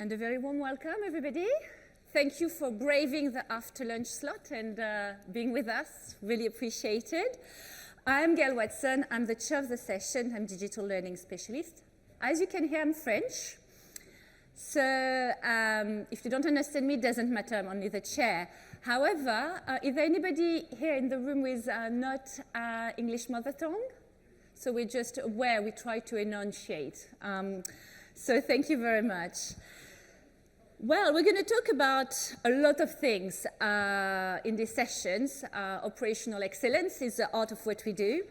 And a very warm welcome, everybody. Thank you for braving the after lunch slot and being with us. Really appreciated. I'm Gail Watson. I'm the chair of the session. I'm digital learning specialist. As you can hear, I'm French. So if you don't understand me, it doesn't matter. I'm only the chair. However, is there anybody here in the room with not English mother tongue? So we're just aware, we try to enunciate. So thank you very much. Well, we're going to talk about a lot of things in these sessions. Operational excellence is the art of what we do.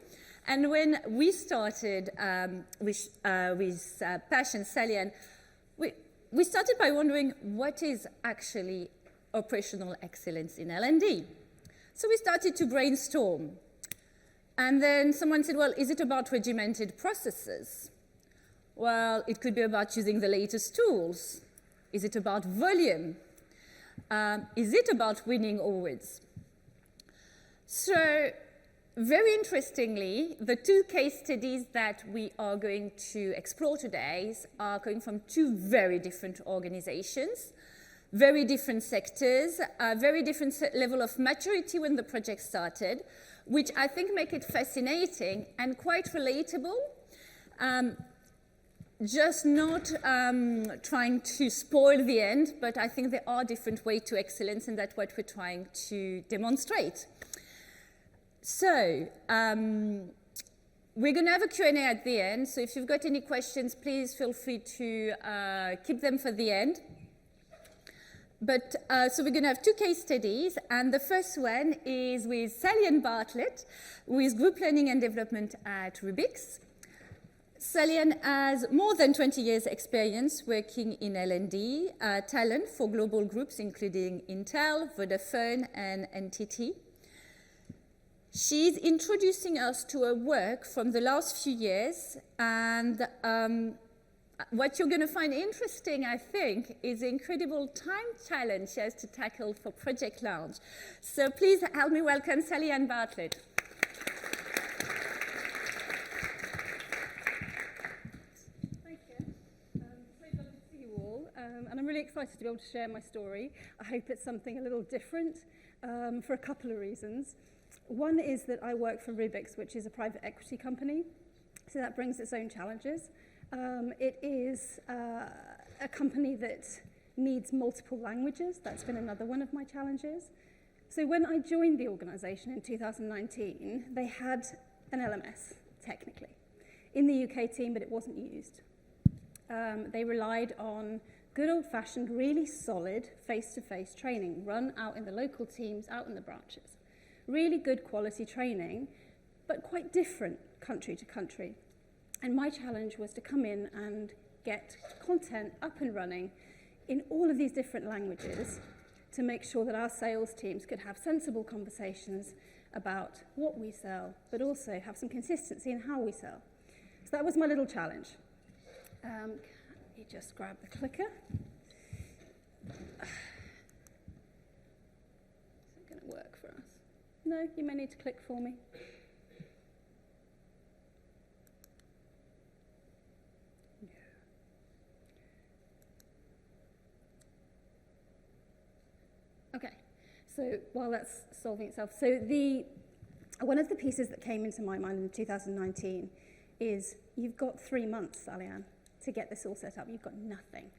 And when we started with Pash and Salian, we started by wondering what is actually operational excellence in L&D. So we started to brainstorm. And then someone said, well, is it about regimented processes? Well, it could be about using the latest tools. Is it about volume? Is it about winning awards? So very interestingly, the two case studies that we are going to explore today are coming from two very different organizations, very different sectors, a very different level of maturity when the project started, which I think make it fascinating and quite relatable. Just not trying to spoil the end, but I think there are different ways to excellence, and that's what we're trying to demonstrate. So we're going to have a Q&A at the end, so if you've got any questions, please feel free to keep them for the end. But so we're going to have two case studies, and the first one is with Sally and Bartlett, who is Group Learning and Development at Rubix. Salian has more than 20 years experience working in L&D, talent for global groups including Intel, Vodafone, and NTT. She's introducing us to her work from the last few years, and what you're going to find interesting, I think, is the incredible time challenge she has to tackle for Project Launch. So please help me welcome Sally and Bartlett. And I'm really excited to be able to share my story. I hope it's something a little different for a couple of reasons. One is that I work for Rubix, which is a private equity company, so that brings its own challenges. It is a company that needs multiple languages. That's been another one of my challenges. So when I joined the organization in 2019, they had an LMS, technically, in the UK team, but it wasn't used. They relied on good old-fashioned, really solid face-to-face training run out in the local teams, out in the branches. Really good quality training, but quite different country to country. And my challenge was to come in and get content up and running in all of these different languages to make sure that our sales teams could have sensible conversations about what we sell, but also have some consistency in how we sell. So that was my little challenge. You just grab the clicker. Is it going to work for us? No, you may need to click for me. No. Okay, so while that's solving itself, so one of the pieces that came into my mind in 2019 is you've got 3 months, Salian, to get this all set up. You've got nothing.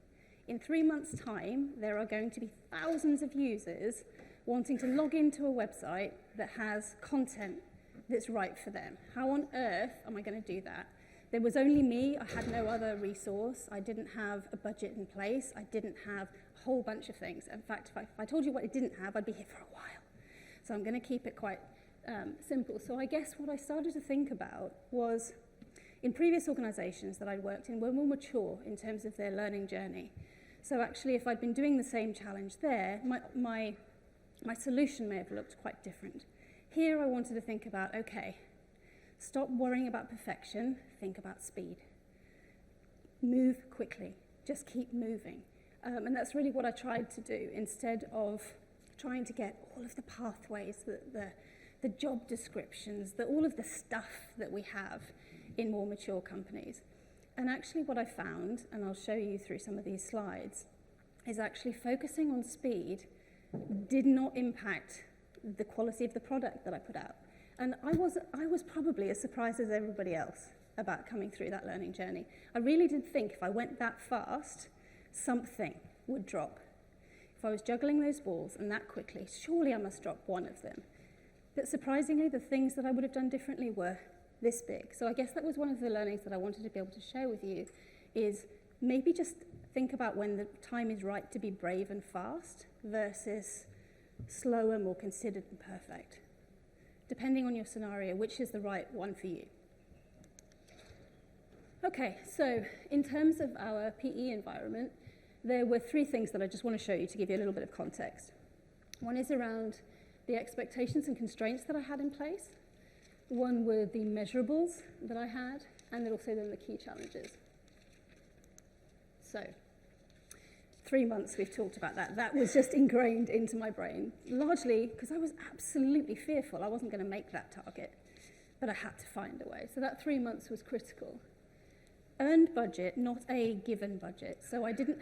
In 3 months' time, there are going to be thousands of users wanting to log into a website that has content that's right for them. How on earth am I going to do that? There was only me. I had no other resource. I didn't have a budget in place. I didn't have a whole bunch of things. In fact, if I told you what I didn't have, I'd be here for a while. So I'm going to keep it quite simple. So I guess what I started to think about was, in previous organizations that I'd worked in, were more mature in terms of their learning journey. So actually, if I'd been doing the same challenge there, my solution may have looked quite different. Here, I wanted to think about, okay, stop worrying about perfection, think about speed. Move quickly, just keep moving. And that's really what I tried to do, instead of trying to get all of the pathways, the job descriptions, all of the stuff that we have in more mature companies. And actually what I found, and I'll show you through some of these slides, is actually focusing on speed did not impact the quality of the product that I put out. And I was probably as surprised as everybody else about coming through that learning journey. I really did think if I went that fast, something would drop. If I was juggling those balls and that quickly, surely I must drop one of them. But surprisingly, the things that I would have done differently were this big. So I guess that was one of the learnings that I wanted to be able to share with you, is maybe just think about when the time is right to be brave and fast versus slower, more considered and perfect. Depending on your scenario, which is the right one for you. Okay, so in terms of our PE environment, there were 3 things that I just want to show you to give you a little bit of context. One is around the expectations and constraints that I had in place. One were the measurables that I had, and then also then the key challenges. So, 3 months we've talked about that. That was just ingrained into my brain, largely because I was absolutely fearful I wasn't going to make that target, but I had to find a way. So that 3 months was critical. Earned budget, not a given budget. So I didn't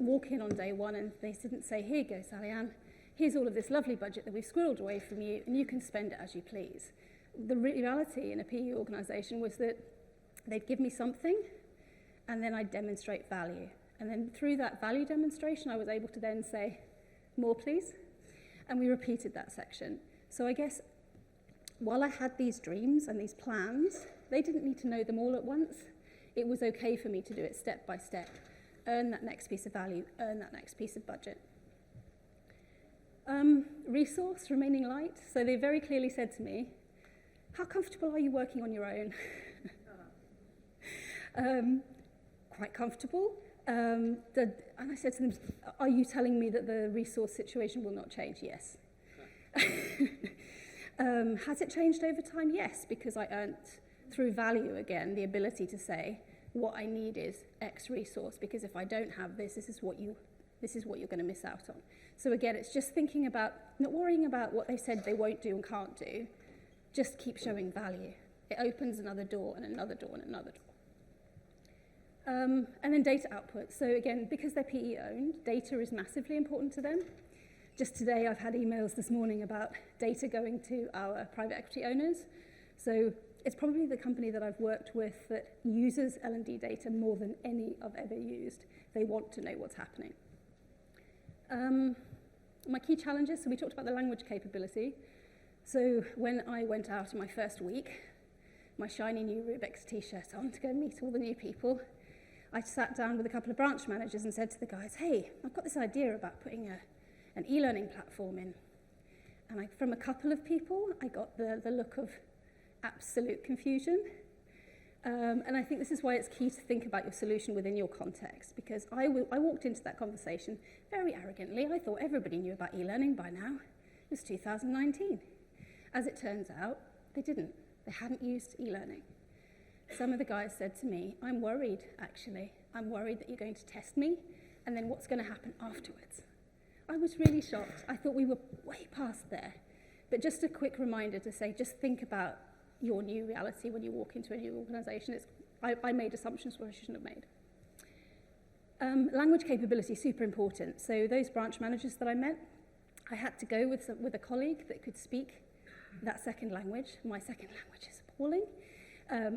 walk in on day one and they didn't say, here you go, Sally-Ann, here's all of this lovely budget that we've squirreled away from you and you can spend it as you please. The reality in a PE organisation was that they'd give me something and then I'd demonstrate value. And then through that value demonstration, I was able to then say, more please. And we repeated that section. So I guess while I had these dreams and these plans, they didn't need to know them all at once. It was okay for me to do it step by step. Earn that next piece of value, earn that next piece of budget. Resource, remaining light. So they very clearly said to me, how comfortable are you working on your own? Quite comfortable. And I said to them, are you telling me that the resource situation will not change? Yes. Has it changed over time? Yes, because I earned through value again the ability to say what I need is X resource, because if I don't have this, this is what you're going to miss out on. So again, it's just thinking about, not worrying about what they said they won't do and can't do, just keep showing value. It opens another door and another door and another door. And then data output. So again, because they're PE owned, data is massively important to them. Just today, I've had emails this morning about data going to our private equity owners. So it's probably the company that I've worked with that uses L&D data more than any I've ever used. They want to know what's happening. My key challenges, so we talked about the language capability. So when I went out in my first week, my shiny new Rubik's t-shirt on to go meet all the new people, I sat down with a couple of branch managers and said to the guys, hey, I've got this idea about putting an e-learning platform in. And from a couple of people, I got the look of absolute confusion. And I think this is why it's key to think about your solution within your context, because I walked into that conversation very arrogantly. I thought everybody knew about e-learning by now. It was 2019. As it turns out, they didn't. They hadn't used e-learning. Some of the guys said to me, I'm worried, actually. I'm worried that you're going to test me, and then what's going to happen afterwards? I was really shocked. I thought we were way past there. But just a quick reminder to say, just think about your new reality when you walk into a new organisation. I made assumptions where I shouldn't have made. Language capability, super important. So those branch managers that I met, I had to go with a colleague that could speak that second language. My second language is appalling.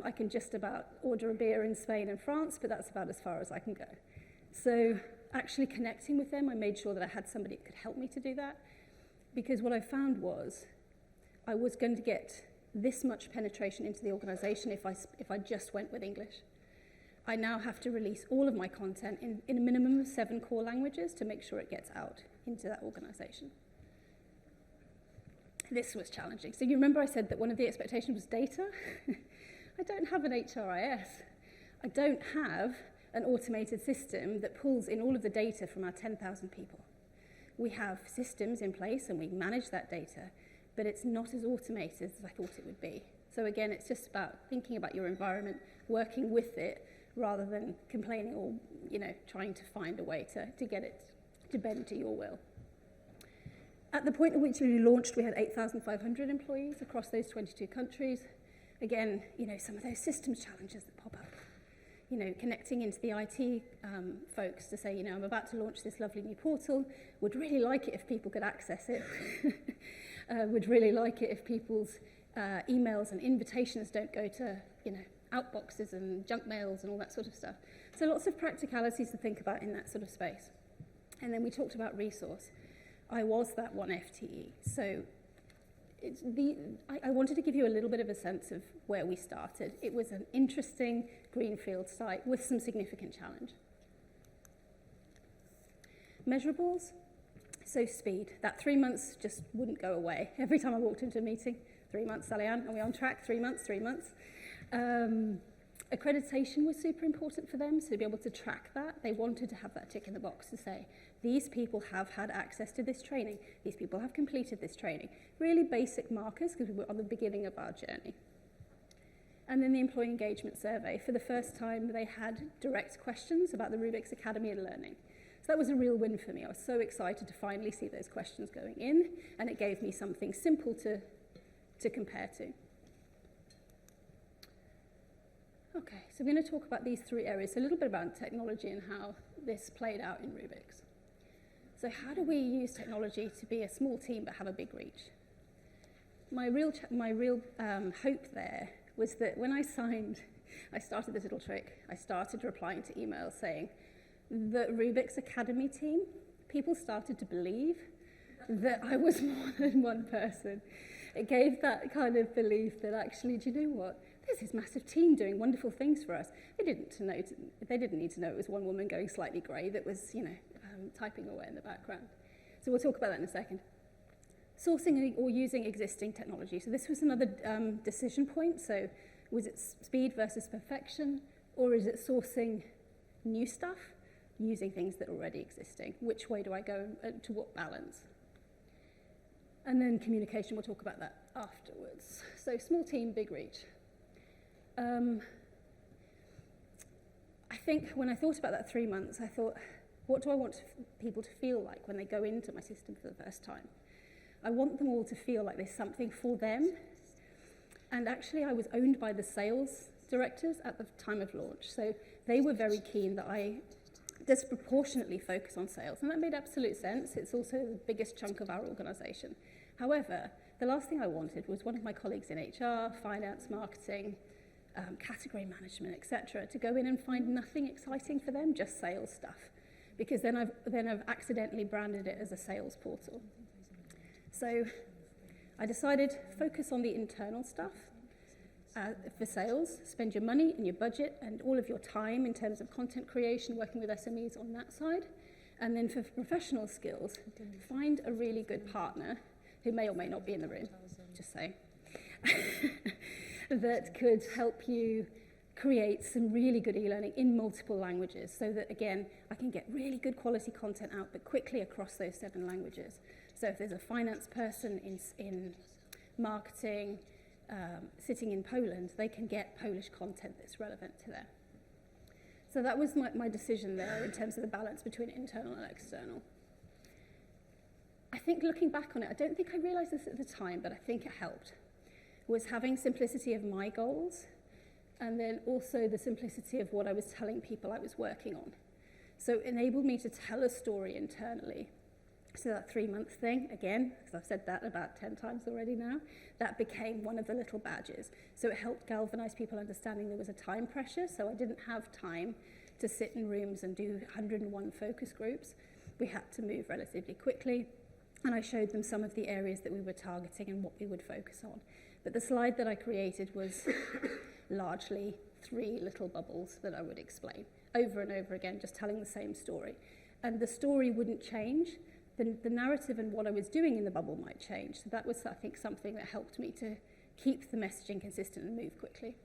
I can just about order a beer in Spain and France, but that's about as far as I can go. So actually connecting with them, I made sure that I had somebody that could help me to do that, because what I found was I was going to get this much penetration into the organisation if I just went with English. I now have to release all of my content in a minimum of 7 core languages to make sure it gets out into that organisation. This was challenging. So you remember I said that one of the expectations was data? I don't have an HRIS. I don't have an automated system that pulls in all of the data from our 10,000 people. We have systems in place and we manage that data, but it's not as automated as I thought it would be. So again, it's just about thinking about your environment, working with it, rather than complaining or trying to find a way to get it to bend to your will. At the point at which we launched, we had 8,500 employees across those 22 countries. Again, some of those systems challenges that pop up. you know, connecting into the IT folks to say, you know, I'm about to launch this lovely new portal, would really like it if people could access it, would really like it if people's emails and invitations don't go to, you know, outboxes and junk mails and all that sort of stuff. So lots of practicalities to think about in that sort of space. And then we talked about resource. I was that one FTE. So I wanted to give you a little bit of a sense of where we started. It was an interesting greenfield site with some significant challenge. Measurables, so speed. That 3 months just wouldn't go away. Every time I walked into a meeting, 3 months, Sally-Ann, are we on track? 3 months, 3 months. Accreditation was super important for them, so to be able to track that, they wanted to have that tick in the box to say, these people have had access to this training, these people have completed this training. Really basic markers, because we were on the beginning of our journey. And then the employee engagement survey. For the first time, they had direct questions about the Rubik's Academy of Learning. So that was a real win for me. I was so excited to finally see those questions going in, and it gave me something simple to compare to. Okay, so we're going to talk about these 3 areas, so a little bit about technology and how this played out in Rubik's. So how do we use technology to be a small team but have a big reach? My real hope there was that when I started this little trick. I started replying to emails saying, the Rubik's Academy team, people started to believe that I was more than one person. It gave that kind of belief that actually, do you know what? There's this massive team doing wonderful things for us. They didn't need to know it was one woman going slightly grey that was, you know, typing away in the background. So we'll talk about that in a second. Sourcing or using existing technology. So this was another decision point. So was it speed versus perfection, or is it sourcing new stuff, using things that are already existing? Which way do I go, to what balance? And then communication, we'll talk about that afterwards. So small team, big reach. I think when I thought about that 3 months, I thought, what do I want people to feel like when they go into my system for the first time? I want them all to feel like there's something for them. And actually, I was owned by the sales directors at the time of launch. So they were very keen that I disproportionately focus on sales. And that made absolute sense. It's also the biggest chunk of our organization. However, the last thing I wanted was one of my colleagues in HR, finance, marketing, category management, etc., to go in and find nothing exciting for them, just sales stuff. Because then I've accidentally branded it as a sales portal. So I decided focus on the internal stuff for sales, spend your money and your budget and all of your time in terms of content creation, working with SMEs on that side. And then for professional skills, find a really good partner who may or may not be in the room, just say, that could help you create some really good e-learning in multiple languages so that, again, I can get really good quality content out, but quickly across those 7 languages. So if there's a finance person in marketing sitting in Poland, they can get Polish content that's relevant to them. So that was my decision there in terms of the balance between internal and external. I think looking back on it, I don't think I realized this at the time, but I think it helped, was having simplicity of my goals and then also the simplicity of what I was telling people I was working on. So it enabled me to tell a story internally. So that 3-month thing, again, because I've said that about 10 times already now, that became one of the little badges. So it helped galvanize people understanding there was a time pressure, so I didn't have time to sit in rooms and do 101 focus groups. We had to move relatively quickly, and I showed them some of the areas that we were targeting and what we would focus on. But the slide that I created was largely 3 little bubbles that I would explain over and over again, just telling the same story. And the story wouldn't change. The narrative and what I was doing in the bubble might change. So that was, I think, something that helped me to keep the messaging consistent and move quickly.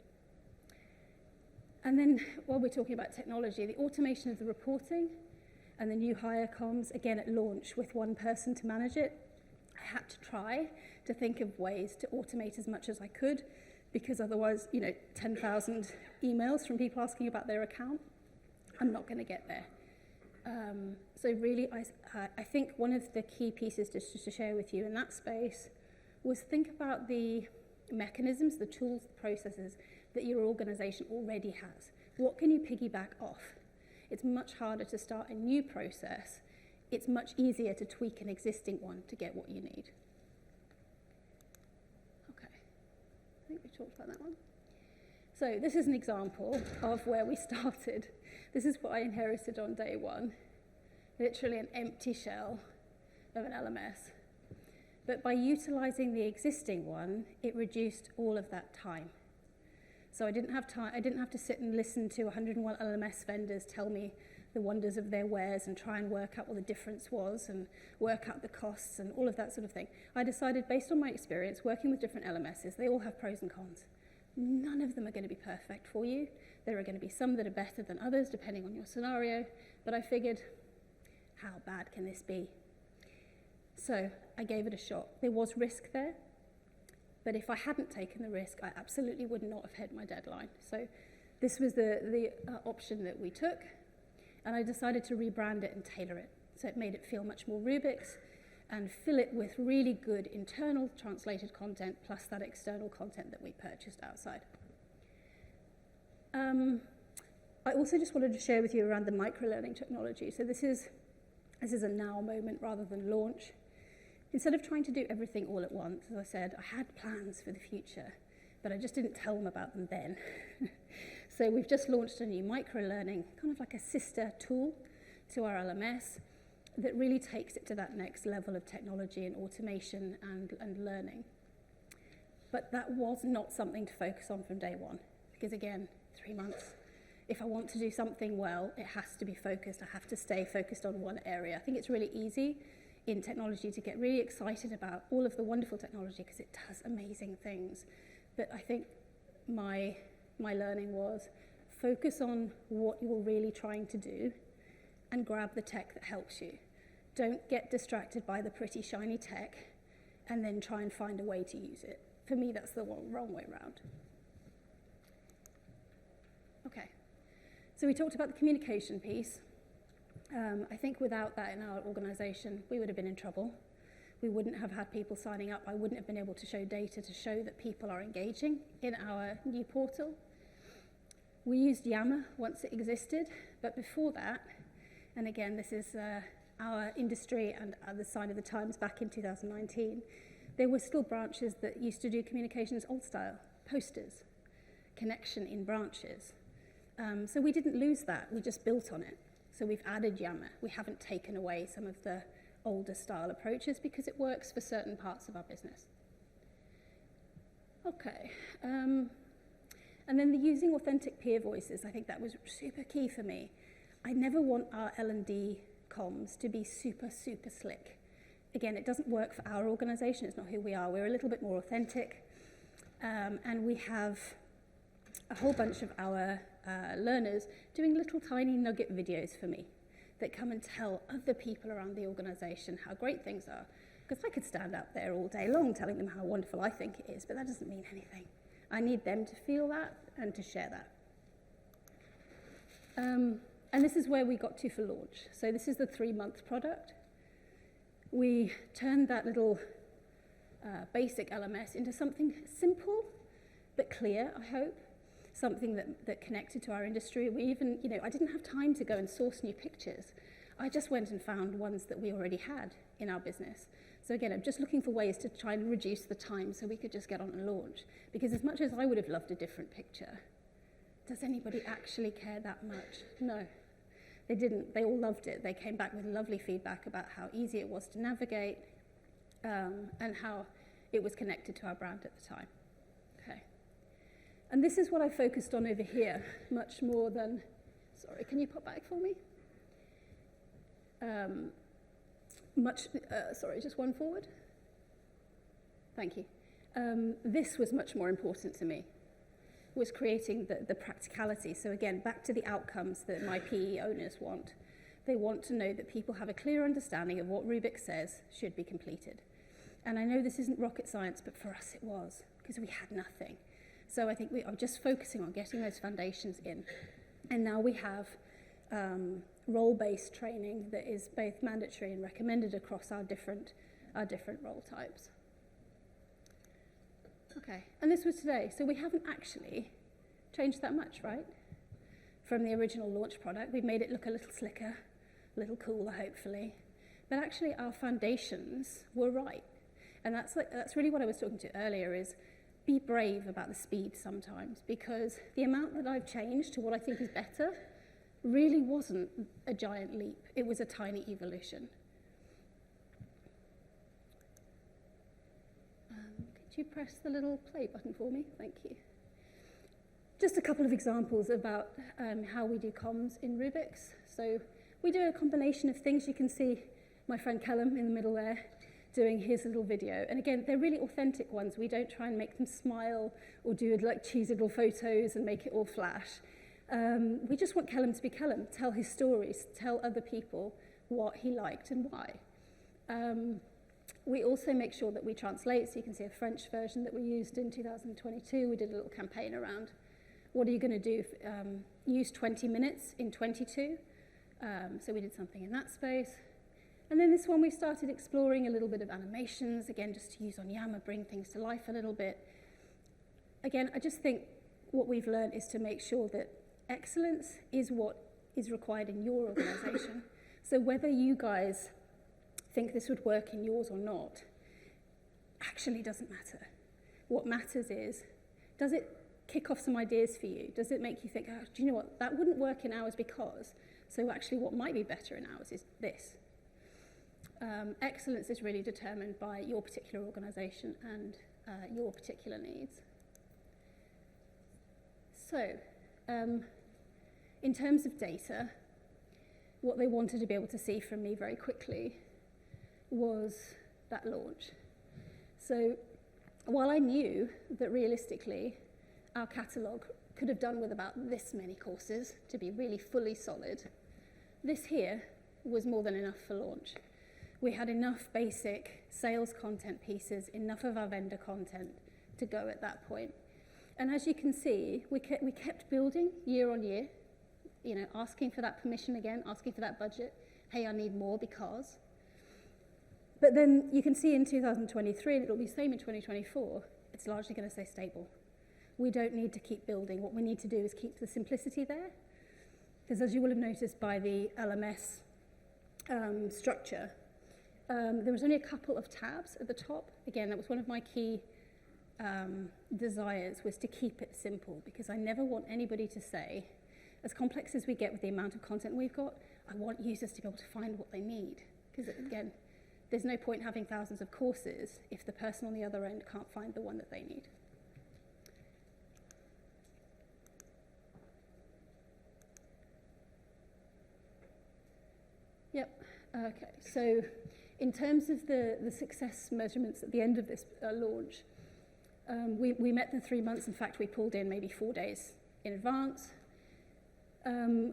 And then, while we're talking about technology, the automation of the reporting and the new hire comms, again at launch with one person to manage it, I had to try to think of ways to automate as much as I could, because otherwise, 10,000 emails from people asking about their account, I'm not going to get there. So really, I think one of the key pieces just to share with you in that space was think about the mechanisms, the tools, the processes that your organization already has. What can you piggyback off? It's much harder to start a new process. It's much easier to tweak an existing one to get what you need. Okay, I think we talked about that one. So this is an example of where we started. This is what I inherited on day one. Literally an empty shell of an LMS. But by utilizing the existing one, it reduced all of that time. So I didn't have to sit and listen to 101 LMS vendors tell me the wonders of their wares and try and work out what the difference was and work out the costs and all of that sort of thing. I decided, based on my experience working with different LMSs, they all have pros and cons. None of them are going to be perfect for you. There are going to be some that are better than others, depending on your scenario. But I figured, how bad can this be? So I gave it a shot. There was risk there, but if I hadn't taken the risk, I absolutely would not have hit my deadline. So this was the option that we took, and I decided to rebrand it and tailor it. So it made it feel much more Rubik's and fill it with really good internal translated content plus that external content that we purchased outside. I also just wanted to share with you around the micro-learning technology. So this is a now moment rather than launch. Instead of trying to do everything all at once, as I said, I had plans for the future, but I just didn't tell them about them then. So we've just launched a new micro-learning, kind of like a sister tool to our LMS that really takes it to that next level of technology and automation and learning. But that was not something to focus on from day one, because again, 3 months. If I want to do something well, it has to be focused. I have to stay focused on one area. I think it's really easy in technology to get really excited about all of the wonderful technology because it does amazing things. But I think my learning was focus on what you're really trying to do and grab the tech that helps you. Don't get distracted by the pretty shiny tech and then try and find a way to use it. For me, that's the wrong way around. Okay, so we talked about the communication piece. I think without that in our organization, we would have been in trouble. We wouldn't have had people signing up. I wouldn't have been able to show data to show that people are engaging in our new portal. We used Yammer once it existed, but before that, and again, this is our industry and the sign of the times back in 2019, there were still branches that used to do communications old style, posters, connection in branches. So we didn't lose that, we just built on it. So we've added Yammer. We haven't taken away some of the older style approaches because it works for certain parts of our business. Okay. And then the using authentic peer voices, I think that was super key for me. I never want our L&D comms to be super, super slick. Again, it doesn't work for our organization. It's not who we are. We're a little bit more authentic. And we have a whole bunch of our learners doing little tiny nugget videos for me that come and tell other people around the organization how great things are. Because I could stand up there all day long telling them how wonderful I think it is, but that doesn't mean anything. I need them to feel that and to share that. And this is where we got to for launch. So this is the 3-month product. We turned that little basic LMS into something simple but clear, I hope. Something that connected to our industry. We even, I didn't have time to go and source new pictures. I just went and found ones that we already had in our business. So again, I'm just looking for ways to try and reduce the time so we could just get on and launch. Because as much as I would have loved a different picture, does anybody actually care that much? No, they didn't. They all loved it. They came back with lovely feedback about how easy it was to navigate and how it was connected to our brand at the time. Okay. And this is what I focused on over here, much more than, sorry, can you pop back for me? Sorry, just one forward. Thank you. This was much more important to me, was creating the practicality. So again, back to the outcomes that my PE owners want. They want to know that people have a clear understanding of what Rubik says should be completed. And I know this isn't rocket science, but for us it was, because we had nothing. So I think we are just focusing on getting those foundations in. And now we have role-based training that is both mandatory and recommended across our different role types. Okay, and this was today. So we haven't actually changed that much, right? from the original launch product. We've made it look a little slicker, a little cooler, hopefully. But actually, our foundations were right. And that's really what I was talking to earlier, is be brave about the speed sometimes, because the amount that I've changed to what I think is better really wasn't a giant leap. It was a tiny evolution. Could you press the little play button for me? Thank you. Just a couple of examples about how we do comms in Rubik's. So we do a combination of things. You can see my friend Callum in the middle there doing his little video. And again, they're really authentic ones. We don't try and make them smile or do like cheesy little photos and make it all flash. We just want Callum to be Callum, tell his stories, tell other people what he liked and why. We also make sure that we translate, so you can see a French version that we used in 2022. We did a little campaign around, what are you going to do? Use 20 minutes in 22. So we did something in that space. And then this one, we started exploring a little bit of animations, again, just to use on Yammer, bring things to life a little bit. Again, I just think what we've learned is to make sure that excellence is what is required in your organization. So whether you guys think this would work in yours or not, actually doesn't matter. What matters is, does it kick off some ideas for you? Does it make you think, oh, do you know what, that wouldn't work in ours because, so actually what might be better in ours is this. Excellence is really determined by your particular organization and your particular needs. So, in terms of data, what they wanted to be able to see from me very quickly was that launch. So while I knew that realistically our catalogue could have done with about this many courses to be really fully solid, this here was more than enough for launch. We had enough basic sales content pieces, enough of our vendor content to go at that point. And as you can see, we kept building year on year, you know, asking for that permission again, asking for that budget. Hey, I need more because. But then you can see in 2023, and it'll be the same in 2024, it's largely going to stay stable. We don't need to keep building. What we need to do is keep the simplicity there. Because as you will have noticed by the LMS structure, there was only a couple of tabs at the top. Again, that was one of my key desires, was to keep it simple, because I never want anybody to say, as complex as we get with the amount of content we've got, I want users to be able to find what they need. Because again, there's no point having thousands of courses if the person on the other end can't find the one that they need. Yep, okay, so in terms of the success measurements at the end of this launch, we met the 3 months. In fact, we pulled in maybe 4 days in advance.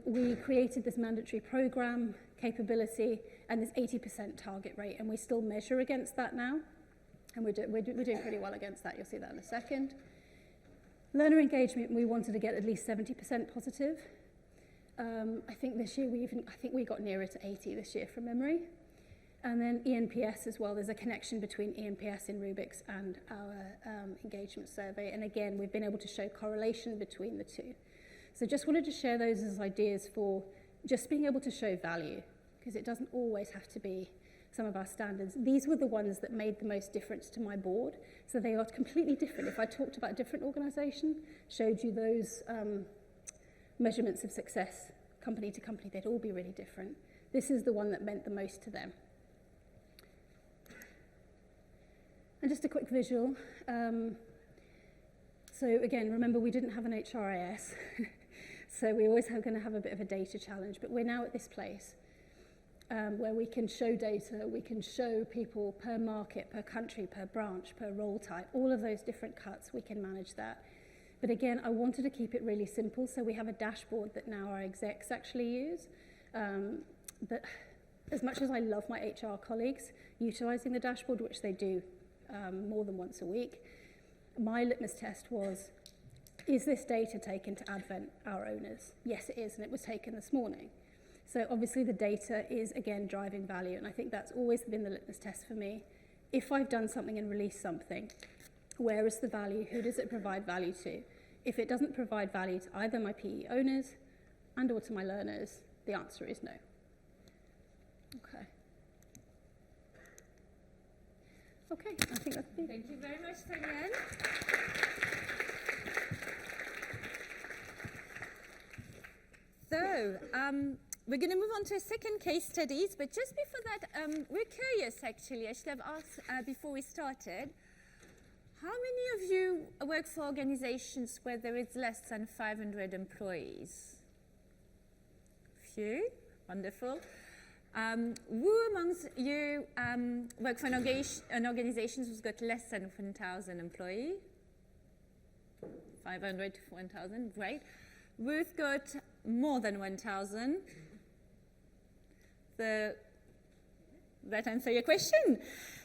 We created this mandatory program capability and this 80% target rate, and we still measure against that now, and we're doing pretty well against that. You'll see that in a second. Learner engagement, we wanted to get at least 70% positive. I think this year we got nearer to 80 this year from memory. And then ENPS as well. There's a connection between ENPS in Rubik's and our engagement survey. And again, we've been able to show correlation between the two. So just wanted to share those as ideas for just being able to show value, because it doesn't always have to be some of our standards. These were the ones that made the most difference to my board. So they are completely different. If I talked about a different organization, showed you those measurements of success, company to company, they'd all be really different. This is the one that meant the most to them. And just a quick visual. So again, remember, we didn't have an HRIS. So we always are going to have a bit of a data challenge, but we're now at this place where we can show data, we can show people per market, per country, per branch, per role type, all of those different cuts, we can manage that. But again, I wanted to keep it really simple, so we have a dashboard that now our execs actually use. But as much as I love my HR colleagues utilizing the dashboard, which they do more than once a week, my litmus test was, is this data taken to Advent, our owners? Yes, it is, and it was taken this morning. So obviously the data is, again, driving value, and I think that's always been the litmus test for me. If I've done something and released something, where is the value? Who does it provide value to? If it doesn't provide value to either my PE owners, and or to my learners? The answer is no. Okay. Okay, I think that's it. Thank you very much, Salian. So, we're going to move on to a second case studies, but just before that, we're curious actually. I should have asked before we started. How many of you work for organizations where there is less than 500 employees? Few, wonderful. Who amongst you work for an organization who's got less than 1,000 employees? 500 to 1,000, great. Who's got more than 1,000? So that answer your question.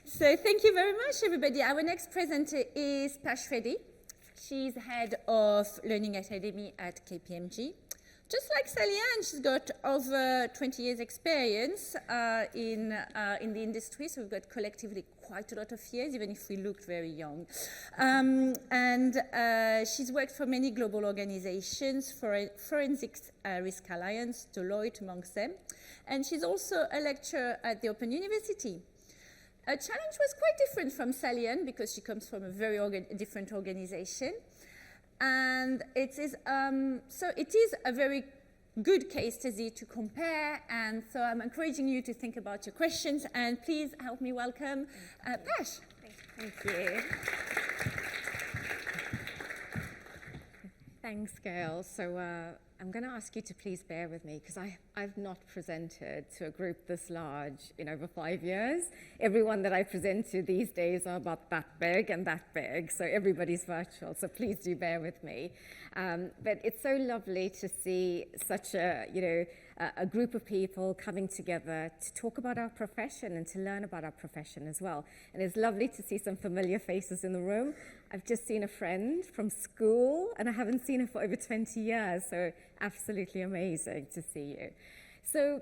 So thank you very much, everybody. Our next presenter is Pash Reddy. She's head of Learning Academy at KPMG. Just like Salian, she's got over 20 years experience in the industry, so we've got collectively quite a lot of years, even if we look very young. And she's worked for many global organizations, Forensics Risk Alliance, Deloitte amongst them. And she's also a lecturer at the Open University. Her challenge was quite different from Salian because she comes from a very different organization. And it is a very good case study to compare, and so I'm encouraging you to think about your questions, and please help me welcome Pash. Thank you. Thanks, Gail. So I'm going to ask you to please bear with me because I've not presented to a group this large in over 5 years. Everyone that I present to these days are about that big and that big, so everybody's virtual, so please do bear with me. But it's so lovely to see such a group of people coming together to talk about our profession and to learn about our profession as well. And it's lovely to see some familiar faces in the room. I've just seen a friend from school, and I haven't seen her for over 20 years, so absolutely amazing to see you. So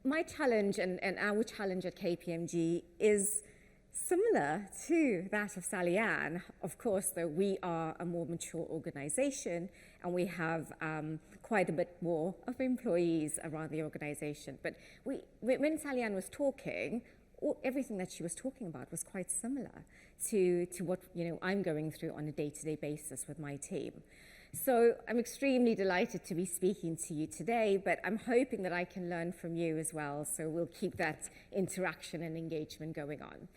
my challenge and our challenge at KPMG is similar to that of Salian. Of course, though, we are a more mature organization, and we have quite a bit more of employees around the organization. But when Salian was talking, everything that she was talking about was quite similar to what I'm going through on a day-to-day basis with my team. So I'm extremely delighted to be speaking to you today, but I'm hoping that I can learn from you as well, so we'll keep that interaction and engagement going on.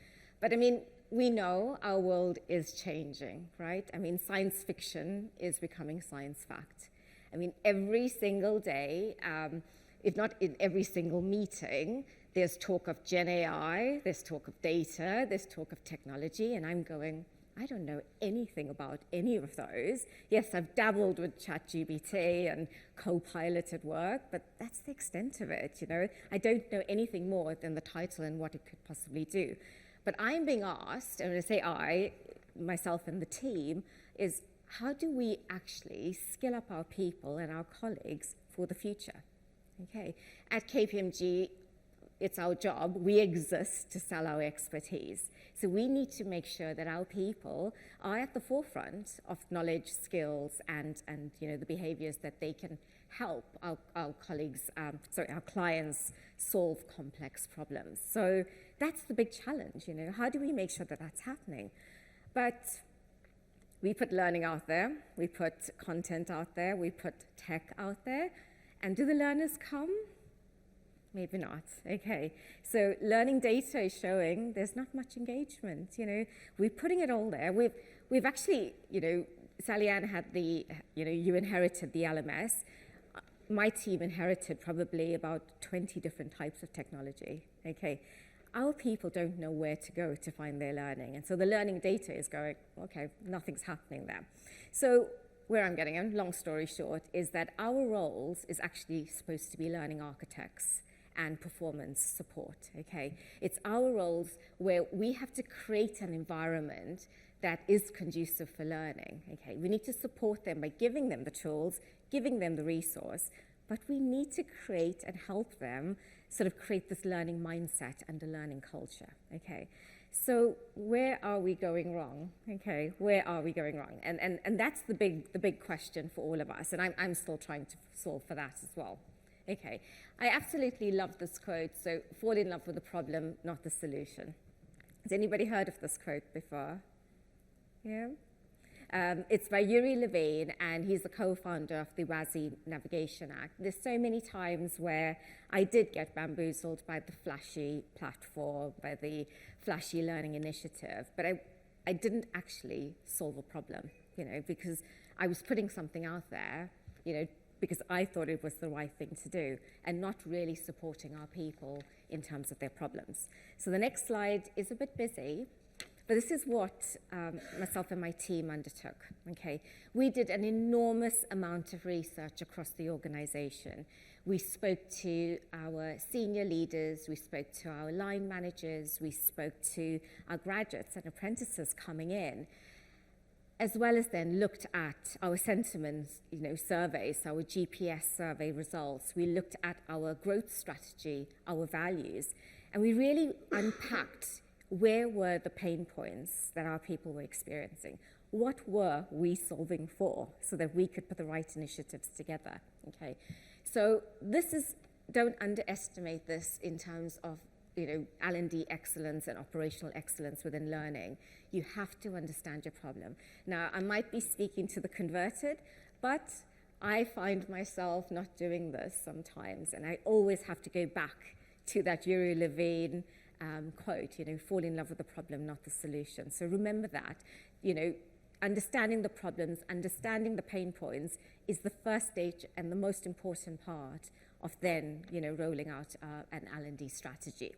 But I mean, we know our world is changing, right? I mean, science fiction is becoming science fact. I mean, every single day, if not in every single meeting, there's talk of Gen AI, there's talk of data, there's talk of technology, and I'm going, I don't know anything about any of those. Yes, I've dabbled with ChatGPT and co-piloted work, but that's the extent of it, I don't know anything more than the title and what it could possibly do. But I'm being asked, and when I say I, myself and the team, is how do we actually skill up our people and our colleagues for the future? Okay, at KPMG, it's our job. We exist to sell our expertise. So we need to make sure that our people are at the forefront of knowledge, skills, and the behaviors that they can help our colleagues, our clients solve complex problems. So that's the big challenge, How do we make sure that that's happening? But we put learning out there, we put content out there, we put tech out there, and do the learners come? Maybe not. Okay. So learning data is showing there's not much engagement. We're putting it all there. We've actually, Salian had you inherited the LMS. My team inherited probably about 20 different types of technology. Okay. Our people don't know where to go to find their learning. And so the learning data is going, okay, nothing's happening there. So where I'm getting at, long story short, is that our roles is actually supposed to be learning architects and performance support, okay? It's our roles where we have to create an environment that is conducive for learning, okay? We need to support them by giving them the tools, giving them the resource, but we need to create and help them sort of create this learning mindset and a learning culture, okay? So where are we going wrong? Okay, where are we going wrong? And that's the big question for all of us, and I'm still trying to solve for that as well. Okay, I absolutely love this quote. So fall in love with the problem, not the solution. Has anybody heard of this quote before? Yeah? It's by Yuri Levine, and he's the co-founder of the WASI Navigation Act. There's so many times where I did get bamboozled by the flashy platform, by the flashy learning initiative, but I didn't actually solve a problem, because I was putting something out there, because I thought it was the right thing to do, and not really supporting our people in terms of their problems. So the next slide is a bit busy, but this is what myself and my team undertook. Okay, we did an enormous amount of research across the organization. We spoke to our senior leaders, we spoke to our line managers, we spoke to our graduates and apprentices coming in, as well as then looked at our sentiment, surveys, our GPS survey results. We looked at our growth strategy, our values, and we really unpacked where were the pain points that our people were experiencing. What were we solving for so that we could put the right initiatives together? Okay, so don't underestimate this in terms of L&D excellence and operational excellence within learning. You have to understand your problem. Now, I might be speaking to the converted, but I find myself not doing this sometimes, and I always have to go back to that Yuri Levine quote, fall in love with the problem, not the solution. So remember that, understanding the problems, understanding the pain points is the first stage and the most important part of then, rolling out an L&D strategy.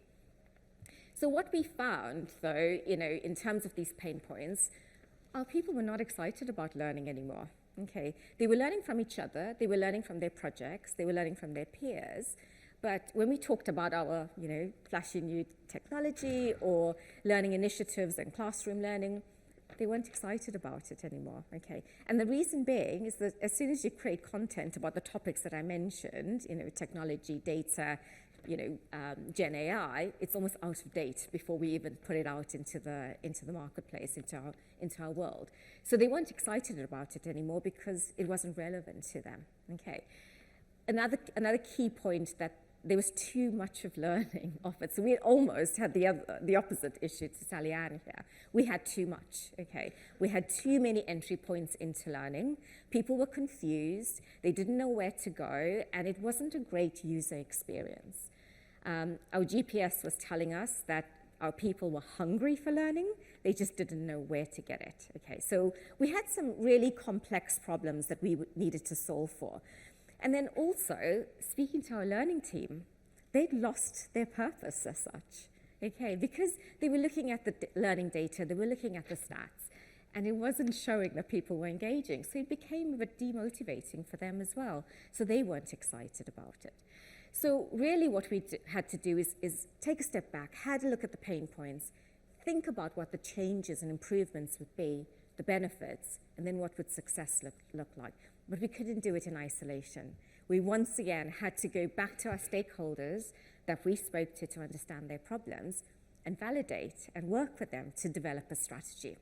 So what we found, though, in terms of these pain points, our people were not excited about learning anymore. Okay, they were learning from each other, they were learning from their projects, they were learning from their peers. But when we talked about our, flashy new technology or learning initiatives and classroom learning, they weren't excited about it anymore, okay? And the reason being is that as soon as you create content about the topics that I mentioned, technology, data, Gen AI, it's almost out of date before we even put it out into the marketplace, into our world. So they weren't excited about it anymore because it wasn't relevant to them, okay? Another key point that there was too much of learning offered. So we almost had the opposite issue to Sally Ann here. We had too much, okay? We had too many entry points into learning. People were confused, they didn't know where to go, and it wasn't a great user experience. Our GPS was telling us that our people were hungry for learning, they just didn't know where to get it, okay? So we had some really complex problems that we needed to solve for. And then also, speaking to our learning team, they'd lost their purpose as such, okay? Because they were looking at the learning data, they were looking at the stats, and it wasn't showing that people were engaging. So it became a bit demotivating for them as well. So they weren't excited about it. So really what we had to do is take a step back, had a look at the pain points, think about what the changes and improvements would be, the benefits, and then what would success look like. But we couldn't do it in isolation. We once again had to go back to our stakeholders that we spoke to understand their problems and validate and work with them to develop a strategy.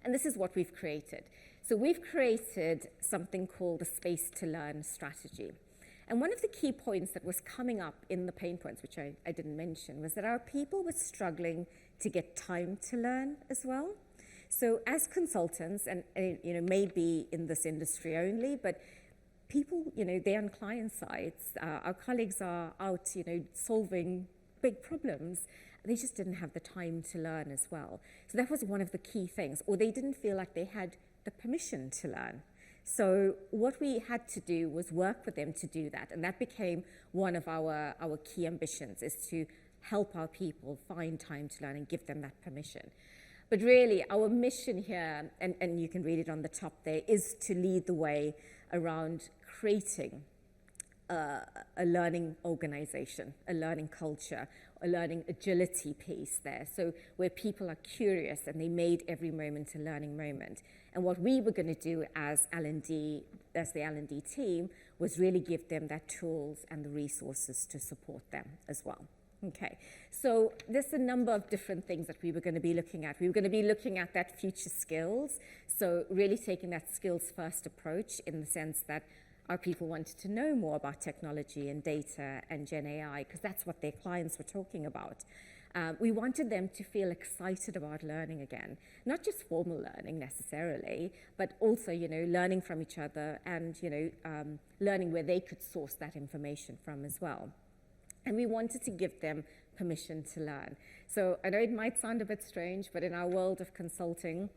And this is what we've created. So we've created something called the Space to Learn strategy. And one of the key points that was coming up in the pain points, which I didn't mention, was that our people were struggling to get time to learn as well. So as consultants, and maybe in this industry only, but people, they're on client sites. Our colleagues are out, solving big problems. They just didn't have the time to learn as well. So that was one of the key things, or they didn't feel like they had the permission to learn. So what we had to do was work with them to do that, and that became one of our key ambitions, is to help our people find time to learn and give them that permission. But really, our mission here, and you can read it on the top there, is to lead the way around creating a learning organization, a learning culture, a learning agility piece there. So where people are curious and they made every moment a learning moment. And what we were going to do as L&D, as the L&D team, was really give them that tools and the resources to support them as well. Okay, so there's a number of different things that we were going to be looking at. We were going to be looking at that future skills, so really taking that skills first approach in the sense that our people wanted to know more about technology and data and Gen AI, because that's what their clients were talking about. We wanted them to feel excited about learning again, not just formal learning necessarily, but also, learning from each other and, learning where they could source that information from as well. And we wanted to give them permission to learn. So I know it might sound a bit strange, but in our world of consulting,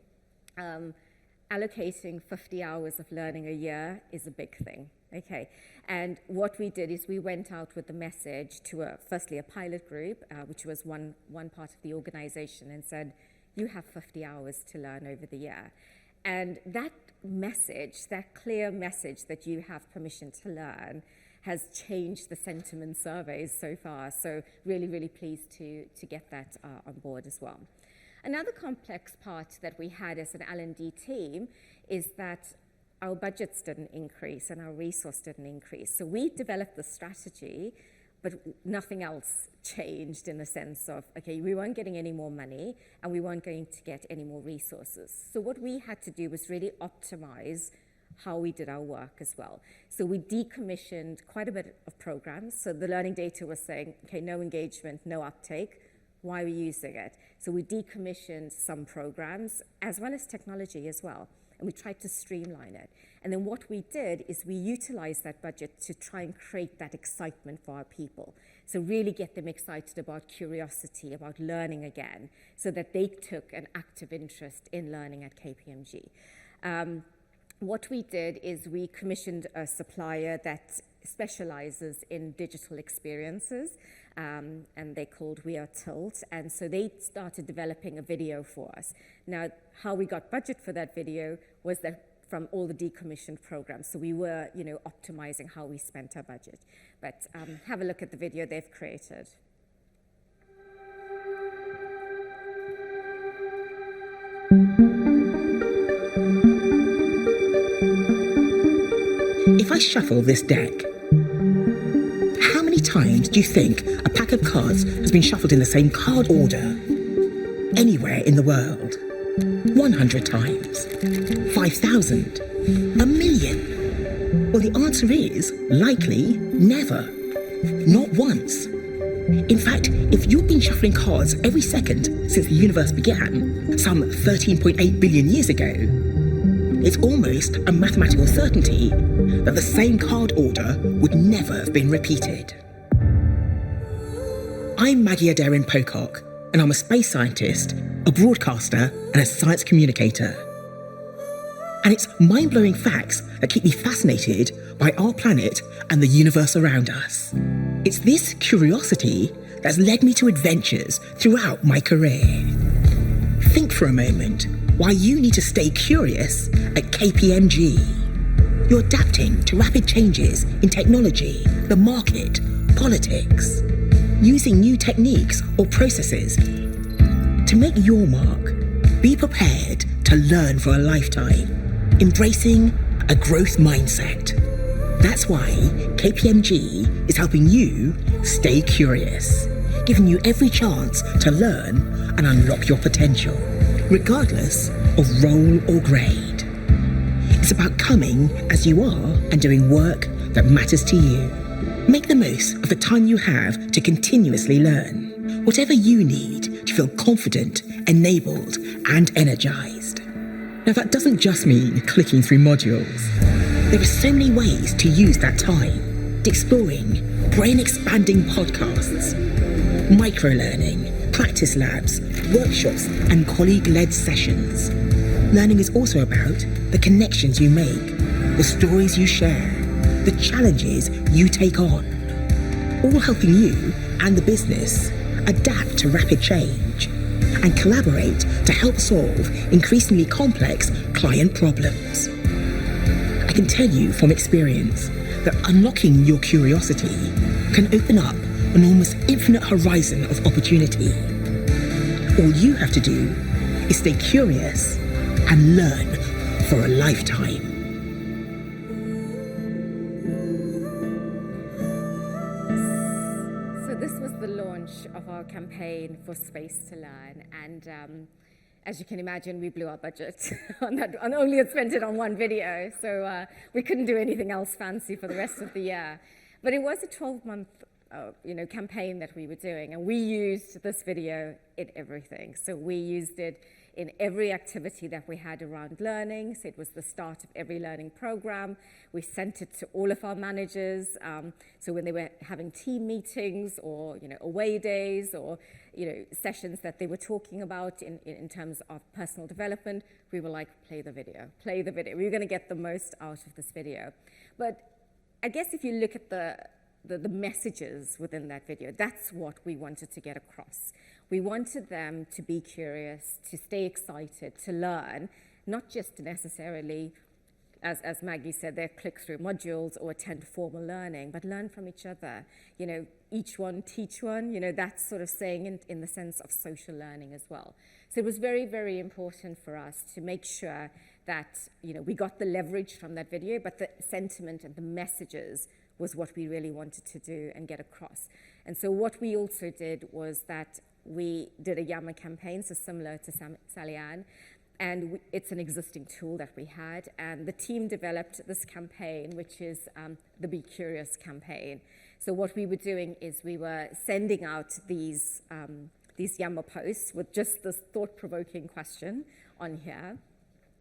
allocating 50 hours of learning a year is a big thing, okay? And what we did is we went out with the message to firstly a pilot group, which was one part of the organization, and said, you have 50 hours to learn over the year. And that message, that clear message that you have permission to learn, has changed the sentiment surveys so far. So really, really pleased to get that on board as well. Another complex part that we had as an L&D team is that our budgets didn't increase and our resource didn't increase. So we developed the strategy, but nothing else changed in the sense of, okay, we weren't getting any more money and we weren't going to get any more resources. So what we had to do was really optimize how we did our work as well. So we decommissioned quite a bit of programs. So the learning data was saying, okay, no engagement, no uptake. Why are we using it? So we decommissioned some programs as well as technology as well. And we tried to streamline it. And then what we did is we utilized that budget to try and create that excitement for our people. So really get them excited about curiosity, about learning again, so that they took an active interest in learning at KPMG. What we did is we commissioned a supplier that specializes in digital experiences, and they're called We Are Tilt. And so they started developing a video for us. Now, how we got budget for that video was that from all the decommissioned programs. So we were, optimizing how we spent our budget. But have a look at the video they've created. If I shuffle this deck, how many times do you think a pack of cards has been shuffled in the same card order anywhere in the world? 100 times? 5,000? A million? Well, the answer is likely never. Not once. In fact, if you've been shuffling cards every second since the universe began, some 13.8 billion years ago, it's almost a mathematical certainty that the same card order would never have been repeated. I'm Maggie Adarin Pocock, and I'm a space scientist, a broadcaster, and a science communicator. And it's mind-blowing facts that keep me fascinated by our planet and the universe around us. It's this curiosity that's led me to adventures throughout my career. Think for a moment why you need to stay curious at KPMG. You're adapting to rapid changes in technology, the market, politics, using new techniques or processes. To make your mark, be prepared to learn for a lifetime, embracing a growth mindset. That's why KPMG is helping you stay curious, giving you every chance to learn and unlock your potential, regardless of role or grade. It's about coming as you are and doing work that matters to you. Make the most of the time you have to continuously learn, whatever you need to feel confident, enabled, and energized. Now, that doesn't just mean clicking through modules. There are so many ways to use that time. Exploring brain-expanding podcasts, micro-learning, practice labs, workshops, and colleague-led sessions. Learning is also about the connections you make, the stories you share, the challenges you take on, all helping you and the business adapt to rapid change and collaborate to help solve increasingly complex client problems. I can tell you from experience that unlocking your curiosity can open up an almost infinite horizon of opportunity. All you have to do is stay curious and learn for a lifetime. So this was the launch campaign for Space to Learn. And as you can imagine, we blew our budget on that, and only had spent it on one video. So we couldn't do anything else fancy for the rest of the year. But it was a 12-month campaign that we were doing, and we used this video in everything. So we used it in every activity that we had around learning. So it was the start of every learning program. We sent it to all of our managers. So when they were having team meetings or away days or sessions that they were talking about in terms of personal development, we were like, play the video, play the video. We were going to get the most out of this video. But I guess if you look at the messages within that video, that's what we wanted to get across. We wanted them to be curious, to stay excited, to learn, not just necessarily, as Maggie said, they click through modules or attend formal learning, but learn from each other. Each one teach one, that's sort of saying in the sense of social learning as well. So it was very, very important for us to make sure that, we got the leverage from that video, but the sentiment and the messages was what we really wanted to do and get across. And so what we also did was that we did a Yammer campaign, so similar to Sally Ann, and it's an existing tool that we had, and the team developed this campaign, which is the Be Curious campaign. So what we were doing is we were sending out these Yammer posts with just this thought-provoking question on here.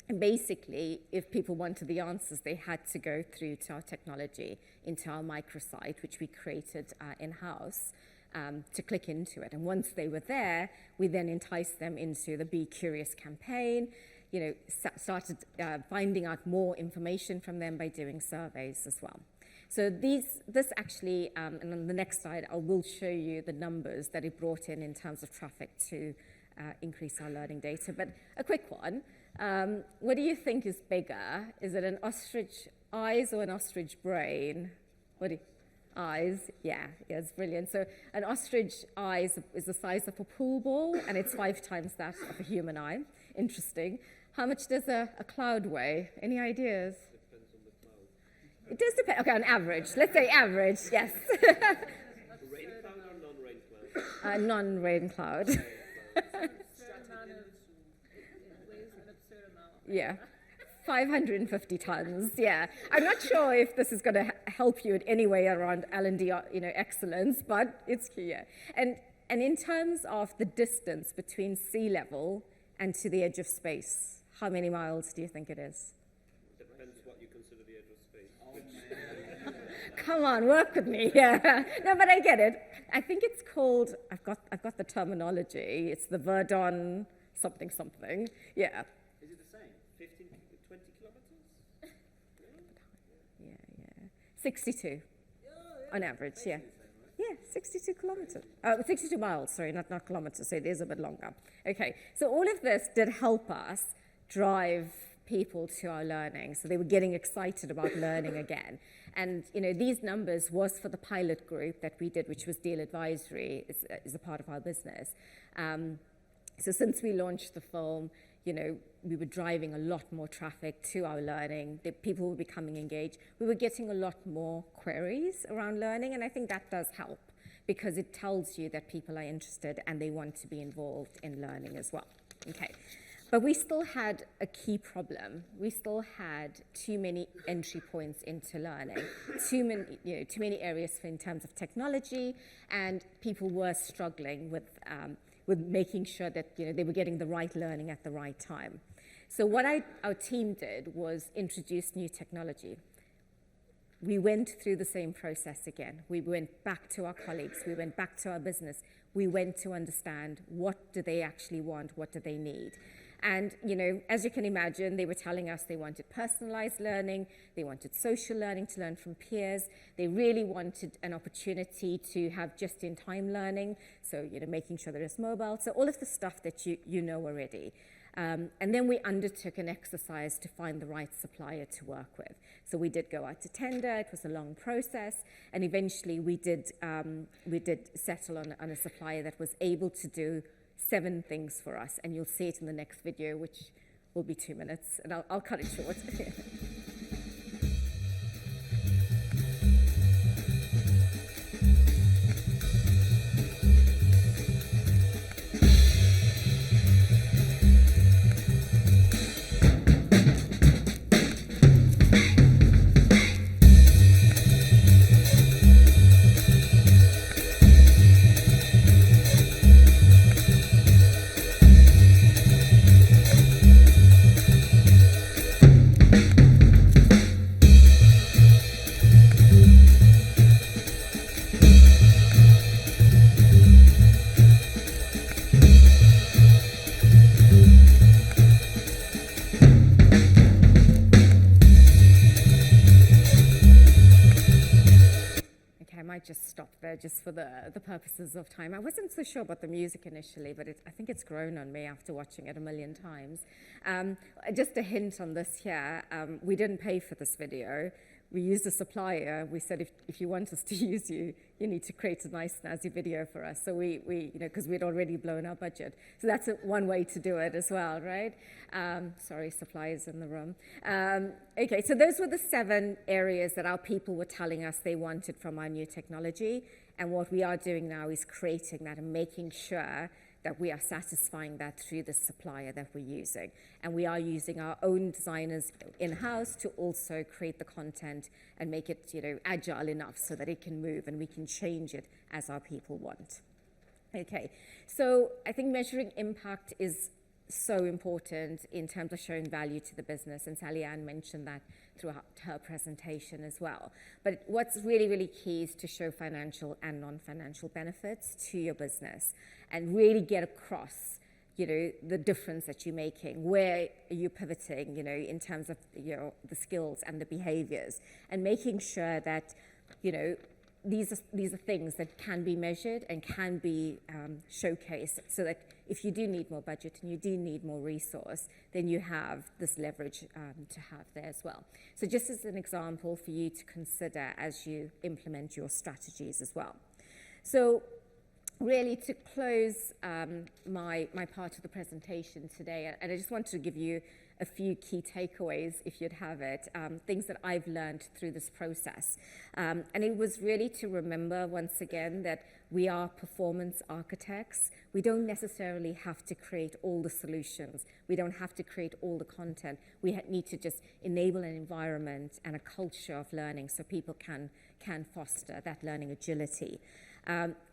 And basically, if people wanted the answers, they had to go through to our technology, into our microsite, which we created in-house, to click into it. And once they were there, we then enticed them into the Be Curious campaign, started finding out more information from them by doing surveys as well. So this actually, and on the next slide, I will show you the numbers that it brought in terms of traffic to increase our learning data. But a quick one. What do you think is bigger? Is it an ostrich eyes or an ostrich brain? Eyes? Yeah, it's brilliant. So an ostrich eye is the size of a pool ball, and it's 5 times that of a human eye. Interesting. How much does a cloud weigh? Any ideas? Depends on the cloud. It does depend. Okay, on average. Let's say average, yes. Rain cloud or non-rain cloud? Non-rain cloud. Yeah. 550 tons, yeah. I'm not sure if this is going to help you in any way around L&D, excellence, but it's here. And in terms of the distance between sea level and to the edge of space, how many miles do you think it is? Depends what you consider the edge of space. Come on, work with me. Yeah. No, but I get it. I think it's called. I've got the terminology. It's the Verdon something something. Yeah. 62 on average, yeah. Yeah, 62 kilometers. 62 miles, sorry, not kilometers, so it is a bit longer. Okay, so all of this did help us drive people to our learning. So they were getting excited about learning again. And, these numbers was for the pilot group that we did, which was Deal Advisory, is a part of our business. So since we launched the film, we were driving a lot more traffic to our learning. The people were becoming engaged. We were getting a lot more queries around learning, and I think that does help because it tells you that people are interested and they want to be involved in learning as well. Okay, but we still had a key problem. We still had too many entry points into learning, too many areas in terms of technology, and people were struggling with making sure that they were getting the right learning at the right time. So what our team did was introduce new technology. We went through the same process again. We went back to our colleagues. We went back to our business. We went to understand what do they actually want, what do they need. And, as you can imagine, they were telling us they wanted personalized learning, they wanted social learning to learn from peers, they really wanted an opportunity to have just-in-time learning, so, making sure there is mobile, so all of the stuff that you know already. And then we undertook an exercise to find the right supplier to work with. So we did go out to tender, it was a long process, and eventually we did settle on a supplier that was able to do 7 things for us, and you'll see it in the next video, which will be 2 minutes, and I'll cut it short. together just for the purposes of time. I wasn't so sure about the music initially, but I think it's grown on me after watching it a million times. Just a hint on this here, we didn't pay for this video. We used a supplier. We said, if you want us to use you, you need to create a nice, snazzy video for us. So we because we'd already blown our budget. So that's one way to do it as well, right? Sorry, suppliers in the room. Okay, so those were the 7 areas that our people were telling us they wanted from our new technology. And what we are doing now is creating that and making sure that we are satisfying that through the supplier that we're using. And we are using our own designers in-house to also create the content and make it, agile enough so that it can move and we can change it as our people want. Okay, so I think measuring impact is so important in terms of showing value to the business, and Sally Ann mentioned that throughout her presentation as well. But what's really, really key is to show financial and non-financial benefits to your business and really get across, the difference that you're making, where are you pivoting, in terms of, the skills and the behaviors, and making sure that, these are things that can be measured and can be showcased, so that if you do need more budget and you do need more resource, then you have this leverage to have there as well. So just as an example for you to consider as you implement your strategies as well. So really to close my part of the presentation today, and I just wanted to give you a few key takeaways, if you'd have it, things that I've learned through this process. And it was really to remember once again that we are performance architects. We don't necessarily have to create all the solutions. We don't have to create all the content. We need to just enable an environment and a culture of learning so people can foster that learning agility.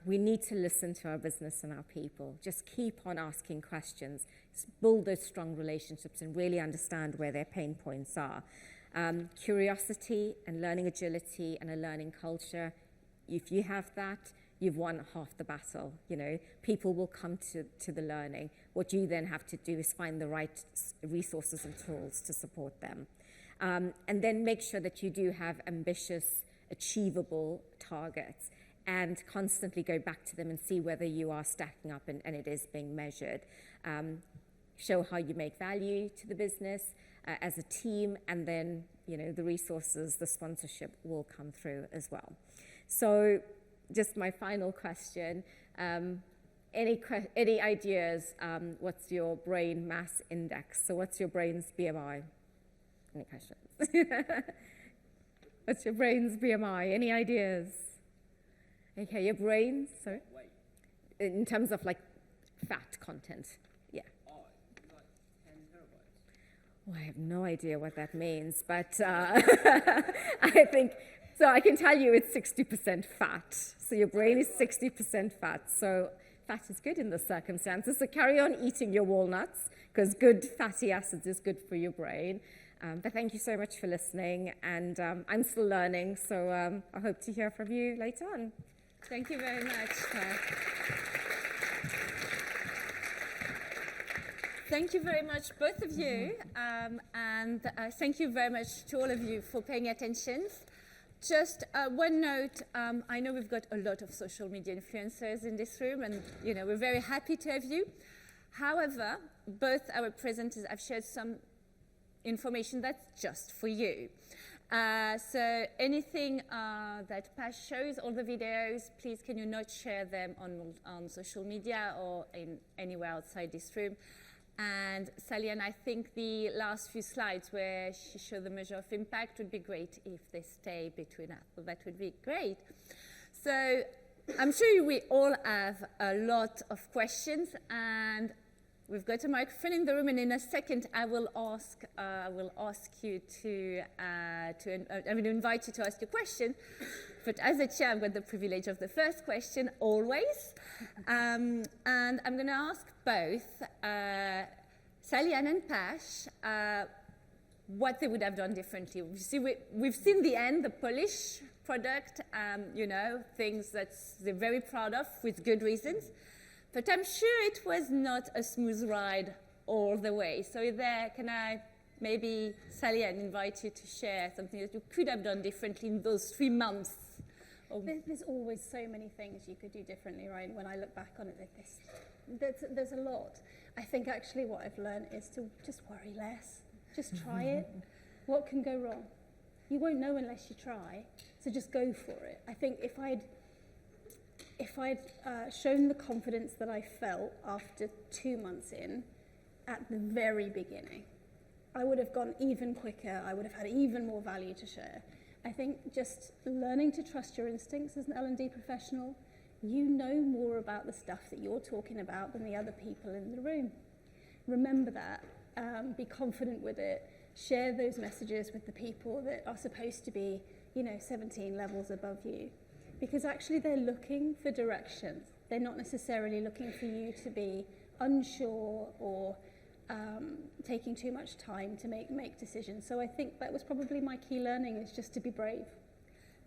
We need to listen to our business and our people. Just keep on asking questions, build those strong relationships and really understand where their pain points are. Curiosity and learning agility and a learning culture, if you have that, you've won half the battle. People will come to the learning. What you then have to do is find the right resources and tools to support them. And then make sure that you do have ambitious, achievable targets, and constantly go back to them and see whether you are stacking up and it is being measured. Show how you make value to the business as a team, and then the resources, the sponsorship will come through as well. So just my final question, any ideas? What's your brain mass index? So what's your brain's BMI? Any questions? What's your brain's BMI? Any ideas? Okay, your brain, sorry? Weight. In terms of like fat content, yeah. Oh, it's like 10 terabytes. Well, I have no idea what that means, but I think, so I can tell you it's 60% fat. So your brain is 60% fat. So fat is good in this circumstances. So carry on eating your walnuts, because good fatty acids is good for your brain. But thank you so much for listening, and I'm still learning, so I hope to hear from you later on. Thank you very much. Thank you very much, both of you, and thank you very much to all of you for paying attention. Just one note, I know we've got a lot of social media influencers in this room, and we're very happy to have you. However, both our presenters have shared some information that's just for you. So anything that Pash shows, all the videos, please can you not share them on social media or anywhere outside this room. And Sally Ann, I think the last few slides where she showed the measure of impact would be great if they stay between us. So that would be great. So I'm sure we all have a lot of questions, and we've got a microphone in the room, and in a second I will ask you to I will invite you to ask a question. But as a chair, I've got the privilege of the first question always, and I'm going to ask both Sally Ann and Pash what they would have done differently. We've seen the end, the polished product, things that they're very proud of with good reasons. But I'm sure it was not a smooth ride all the way. So can I maybe, Sally, I'd invite you to share something that you could have done differently in those 3 months There's always so many things you could do differently, right? When I look back on it, there's a lot. I think actually what I've learned is to just worry less. Just try it. What can go wrong? You won't know unless you try. So just go for it. I think if I'd shown the confidence that I felt after 2 months in, at the very beginning, I would have gone even quicker. I would have had even more value to share. I think just learning to trust your instincts as an L&D professional, you know more about the stuff that you're talking about than the other people in the room. Remember that. Be confident with it. Share those messages with the people that are supposed to be, 17 levels above you. Because actually they're looking for direction. They're not necessarily looking for you to be unsure or taking too much time to make decisions. So I think that was probably my key learning, is just to be brave.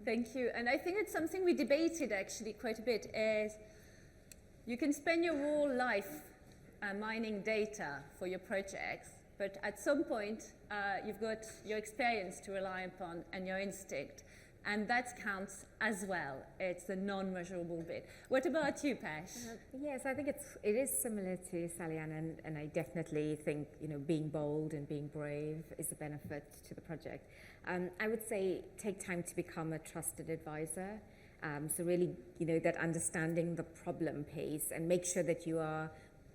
Thank you. And I think it's something we debated actually quite a bit, is you can spend your whole life mining data for your projects, but at some point you've got your experience to rely upon and your instinct. And that counts as well. It's the non-measurable bit. What about you, Pash? Yes, I think it is similar to Sally-Ann, and I definitely think being bold and being brave is a benefit to the project. I would say take time to become a trusted advisor. So really, that understanding the problem piece, and make sure that you are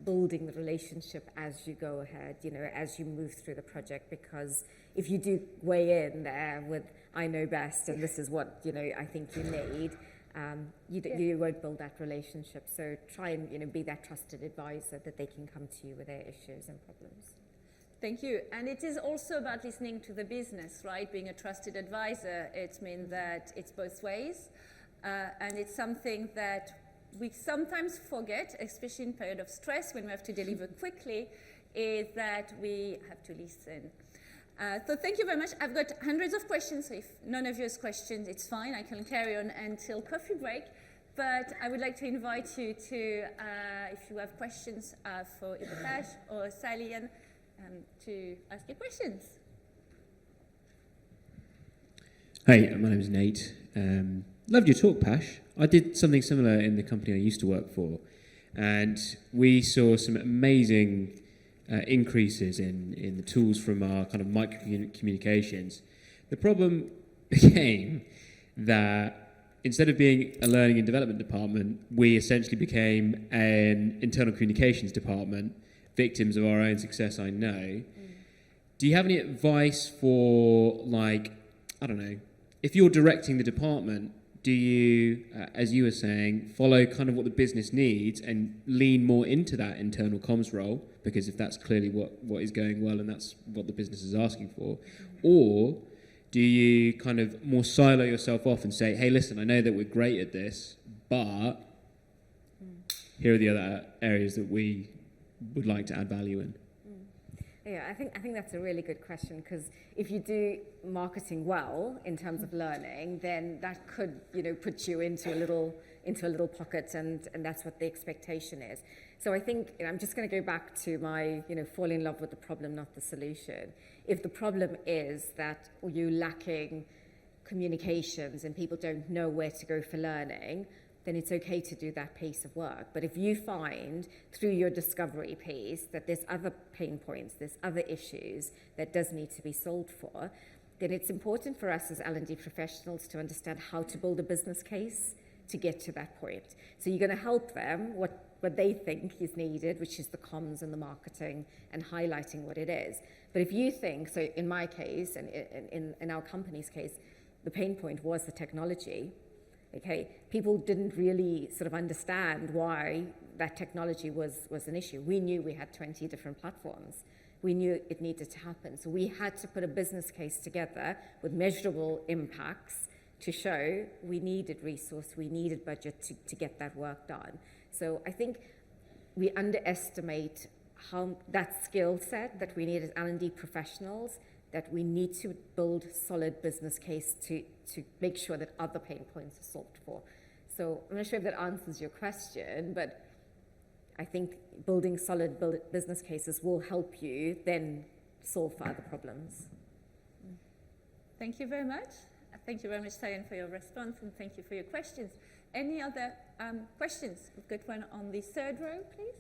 building the relationship as you go ahead, as you move through the project, because if you do weigh in there with, I know best and this is what, I think you need, you won't build that relationship. So try and, be that trusted advisor that they can come to you with their issues and problems. Thank you. And it is also about listening to the business, right? Being a trusted advisor, it means that it's both ways. And it's something that we sometimes forget, especially in period of stress when we have to deliver quickly, is that we have to listen. So thank you very much. I've got hundreds of questions, so if none of you has questions, it's fine. I can carry on until coffee break. But I would like to invite you to, if you have questions for either Pash or Sally-Ann, to ask your questions. Hi, my name is Nate. Loved your talk, Pash. I did something similar in the company I used to work for, and we saw some amazing increases in the tools from our kind of micro communications. The problem became that instead of being a learning and development department, we essentially became an internal communications department, victims of our own success, I know. Do you have any advice for, if you're directing the department, do you, as you were saying, follow kind of what the business needs and lean more into that internal comms role? Because if that's clearly what is going well and that's what the business is asking for. Or do you kind of more silo yourself off and say, hey, listen, I know that we're great at this, but here are the other areas that we would like to add value in? Yeah, I think that's a really good question, because if you do marketing well in terms of learning, then that could put you into a little pocket, and that's what the expectation is. So I think I'm just going to go back to my fall in love with the problem, not the solution. If the problem is that you're lacking communications and people don't know where to go for learning, then it's okay to do that piece of work. But if you find through your discovery piece that there's other pain points, there's other issues that does need to be solved for, then it's important for us as L&D professionals to understand how to build a business case to get to that point. So you're going to help them what they think is needed, which is the comms and the marketing and highlighting what it is. But if you think, so in my case and in our company's case, the pain point was the technology. Okay, people didn't really sort of understand why that technology was an issue. We knew we had 20 different platforms. We knew it needed to happen. So we had to put a business case together with measurable impacts to show we needed resource, we needed budget to get that work done. So I think we underestimate how that skill set that we need as L&D professionals, that we need to build solid business case to make sure that other pain points are solved for. So I'm not sure if that answers your question, but I think building solid business cases will help you then solve for other problems. Thank you very much. Thank you very much, Sally, for your response, and thank you for your questions. Any other questions? We've got one on the third row, please.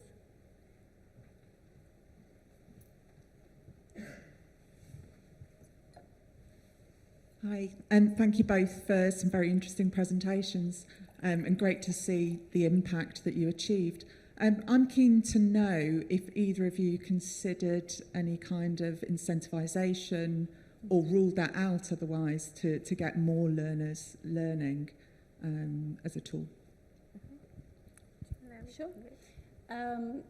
Hi, and thank you both for some very interesting presentations, and great to see the impact that you achieved. I'm keen to know if either of you considered any kind of incentivisation or ruled that out otherwise to get more learners learning as a tool. Sure.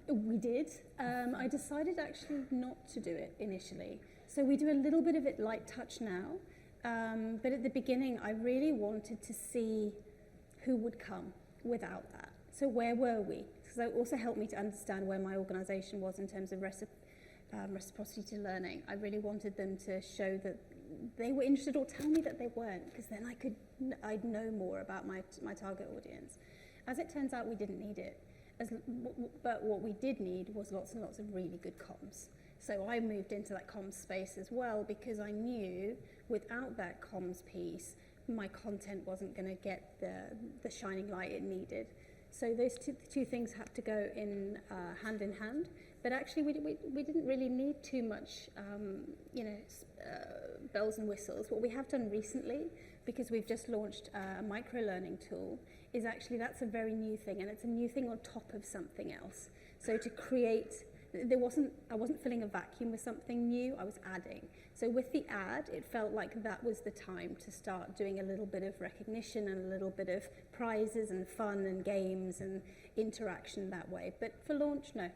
We did. I decided actually not to do it initially. So we do a little bit of it light touch now. But at the beginning, I really wanted to see who would come without that. So where were we? Because that also helped me to understand where my organisation was in terms of reciprocity to learning. I really wanted them to show that they were interested or tell me that they weren't, because then I'd know more about my target audience. As it turns out, we didn't need it. But what we did need was lots and lots of really good comms. So I moved into that comms space as well, because I knew without that comms piece, my content wasn't going to get the shining light it needed. So those two things have to go in hand in hand. But actually, we didn't really need too much, bells and whistles. What we have done recently, because we've just launched a micro-learning tool, is actually that's a very new thing, and it's a new thing on top of something else. So to create, I wasn't filling a vacuum with something new, I was adding. So with the ad, it felt like that was the time to start doing a little bit of recognition and a little bit of prizes and fun and games and interaction that way. But for launch, no.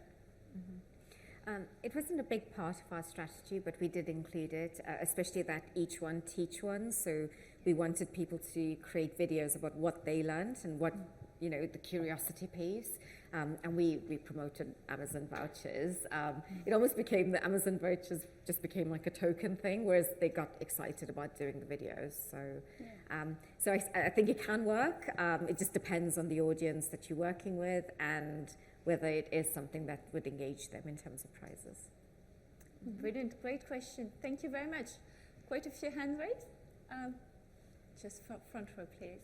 Mm-hmm. It wasn't a big part of our strategy, but we did include it, especially that each one teach one. So we wanted people to create videos about what they learned and what, the curiosity piece. And we promoted Amazon vouchers. It almost became, the Amazon vouchers just became like a token thing, whereas they got excited about doing the videos. So, I think it can work. It just depends on the audience that you're working with and whether it is something that would engage them in terms of prizes. Brilliant, great question. Thank you very much. Quite a few hands raised. Just front row, please.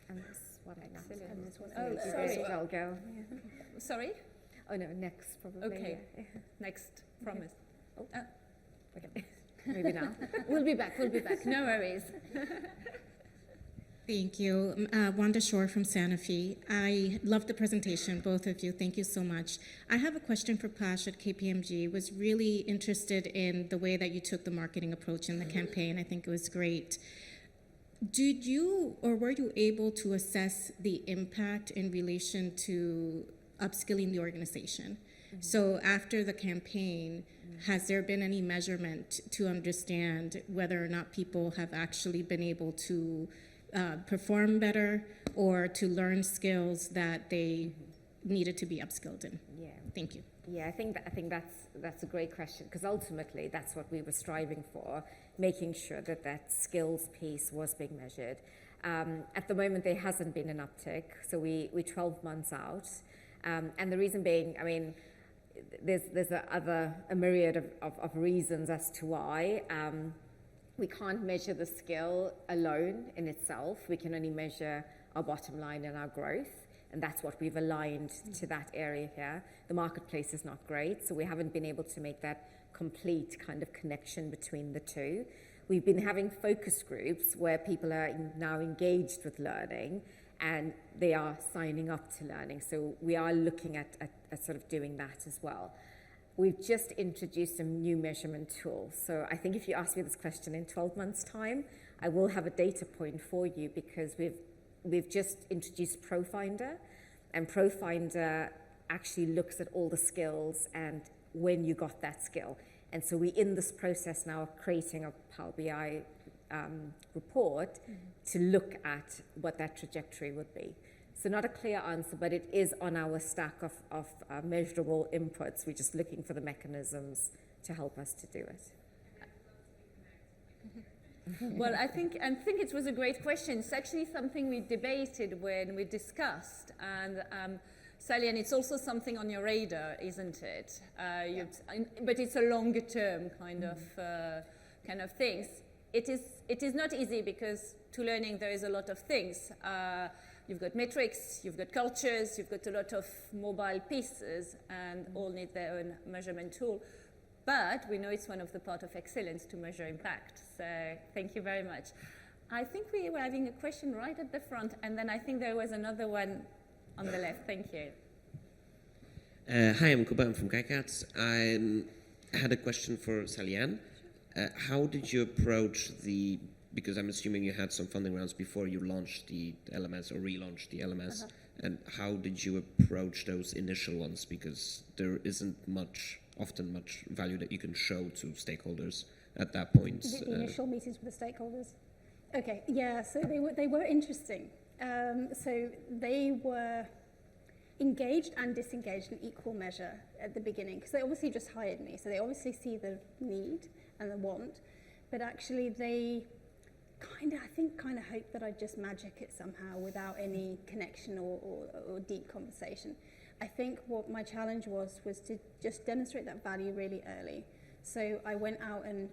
And this one I know. And this one. Oh, sorry. Well, go. Sorry? Oh no, next probably. Okay. Yeah. Next, promise. Oh. Okay. Maybe now. We'll be back. No worries. Thank you. Wanda Shore from Santa Fe. I loved the presentation, both of you. Thank you so much. I have a question for Pash at KPMG. Was really interested in the way that you took the marketing approach in the campaign. I think it was great. Did you or were you able to assess the impact in relation to upskilling the organization? Mm-hmm. So after the campaign, has there been any measurement to understand whether or not people have actually been able to perform better or to learn skills that they needed to be upskilled in? Yeah. Thank you. Yeah, I think that's a great question, because ultimately that's what we were striving for, making sure that skills piece was being measured. At the moment, there hasn't been an uptick, so we're 12 months out, and the reason being, I mean, there's a myriad of reasons as to why. We can't measure the skill alone in itself. We can only measure our bottom line and our growth. And that's what we've aligned to that area here. The marketplace is not great, so we haven't been able to make that complete kind of connection between the two. We've been having focus groups where people are now engaged with learning and they are signing up to learning. So we are looking at sort of doing that as well. We've just introduced some new measurement tools. So I think if you ask me this question in 12 months' time, I will have a data point for you, because we've just introduced ProFinder, and ProFinder actually looks at all the skills and when you got that skill. And so we're in this process now of creating a Power BI report to look at what that trajectory would be. So not a clear answer, but it is on our stack of measurable inputs. We're just looking for the mechanisms to help us to do it. Well, I think it was a great question. It's actually something we debated when we discussed, and Sally, and it's also something on your radar, isn't it? But it's a longer term kind of things. it is not easy because to learning there is a lot of things. You've got metrics, you've got cultures, you've got a lot of mobile pieces, and all need their own measurement tool. But we know it's one of the part of excellence to measure impact. So thank you very much. I think we were having a question right at the front, and then I think there was another one on the left. Thank you. Hi, I'm Kuban from KiCats. I had a question for Salian. How did you approach because I'm assuming you had some funding rounds before you launched the LMS or relaunched the LMS, and how did you approach those initial ones? Because there isn't often much value that you can show to stakeholders at that point. The initial meetings with the stakeholders. Okay, yeah, so they were interesting. So they were engaged and disengaged in equal measure at the beginning, because they obviously just hired me, so they obviously see the need and the want, but actually they kind of hoped that I'd just magic it somehow without any connection or deep conversation. I think what my challenge was to just demonstrate that value really early. So I went out and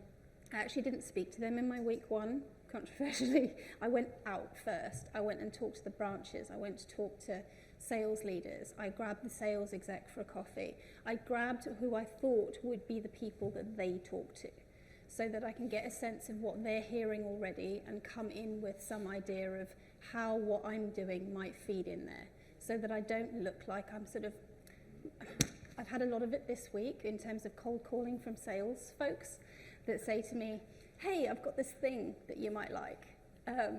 I actually didn't speak to them in my week one, controversially. I went out first. I went and talked to the branches. I went to talk to sales leaders. I grabbed the sales exec for a coffee. I grabbed who I thought would be the people that they talk to, so that I can get a sense of what they're hearing already and come in with some idea of how what I'm doing might feed in there, so that I don't look like I'm I've had a lot of it this week in terms of cold calling from sales folks that say to me, hey, I've got this thing that you might like.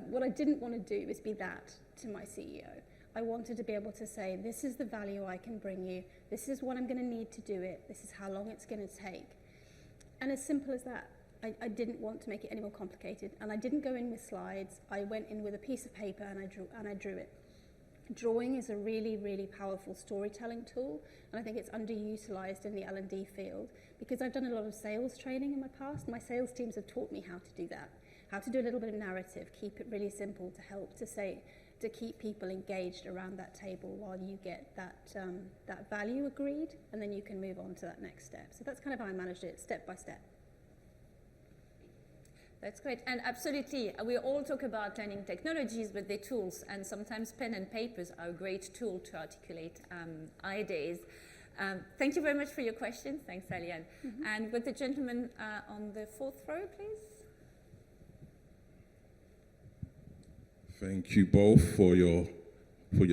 What I didn't want to do is be that to my CEO. I wanted to be able to say, this is the value I can bring you. This is what I'm going to need to do it. This is how long it's going to take. And as simple as that. I didn't want to make it any more complicated. And I didn't go in with slides. I went in with a piece of paper and I drew it. Drawing is a really, really powerful storytelling tool, and I think it's underutilized in the L&D field, because I've done a lot of sales training in my past. My sales teams have taught me how to do that, how to do a little bit of narrative, keep it really simple to help to keep people engaged around that table while you get that value agreed, and then you can move on to that next step. So that's kind of how I managed it, step by step. That's great, and absolutely, we all talk about learning technologies, but they're tools, and sometimes pen and papers are a great tool to articulate ideas. Thank you very much for your questions. Thanks, Aliane. And with the gentleman on the fourth row, please. Thank you both for your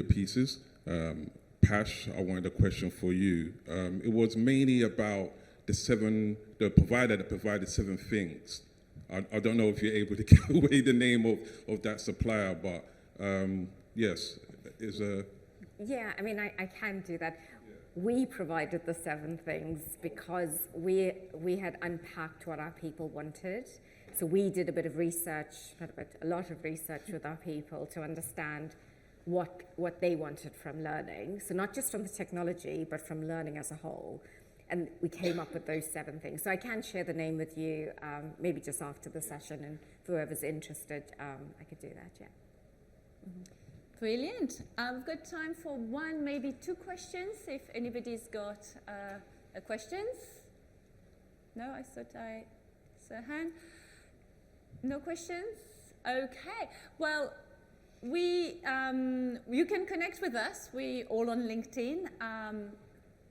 pieces. Pash, I wanted a question for you. It was mainly about the provider that provided 7 things. I don't know if you're able to give away the name of that supplier, but yes, is a... Yeah, I mean, I can do that. Yeah. We provided the 7 things because we had unpacked what our people wanted. So we did a bit of research, a lot of research with our people to understand what they wanted from learning. So not just from the technology, but from learning as a whole. And we came up with those 7 things. So I can share the name with you, maybe just after the session, and for whoever's interested, I could do that, yeah. Brilliant. I've got time for 1, maybe 2 questions, if anybody's got questions. No, I thought I saw a hand. No questions? Okay. Well, you can connect with us. We're all on LinkedIn.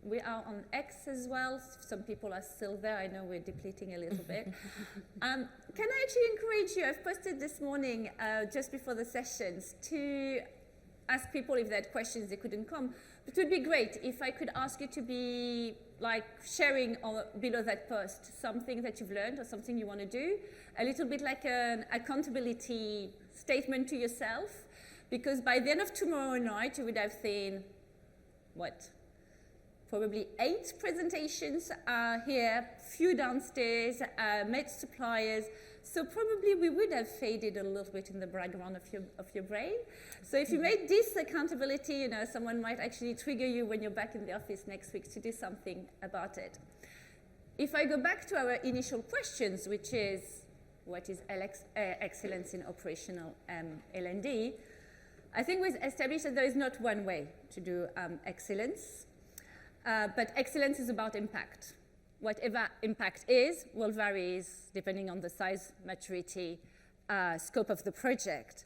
We are on X as well. Some people are still there. I know we're depleting a little bit. Can I actually encourage you? I've posted this morning, just before the sessions, to ask people if they had questions they couldn't come. It would be great if I could ask you to be like sharing below that post something that you've learned or something you want to do, a little bit like an accountability statement to yourself, because by the end of tomorrow night you would have seen, what? Probably 8 presentations here, few downstairs, met suppliers. So probably we would have faded a little bit in the background of your brain. So if you made this accountability, someone might actually trigger you when you're back in the office next week to do something about it. If I go back to our initial questions, which is, what is excellence in operational L&D? I think we've established that there is not one way to do excellence. But excellence is about impact. whatever impact is will vary depending on the size, maturity, scope of the project.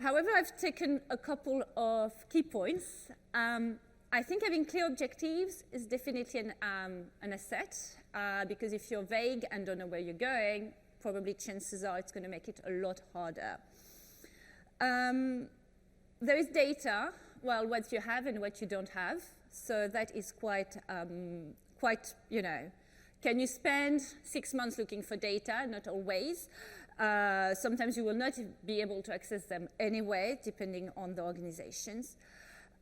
However, I've taken a couple of key points. I think having clear objectives is definitely an asset, because if you're vague and don't know where you're going, probably chances are it's going to make it a lot harder. There is data, well, what you have and what you don't have. So that is quite, can you spend 6 months looking for data? Not always. Sometimes you will not be able to access them anyway, depending on the organizations.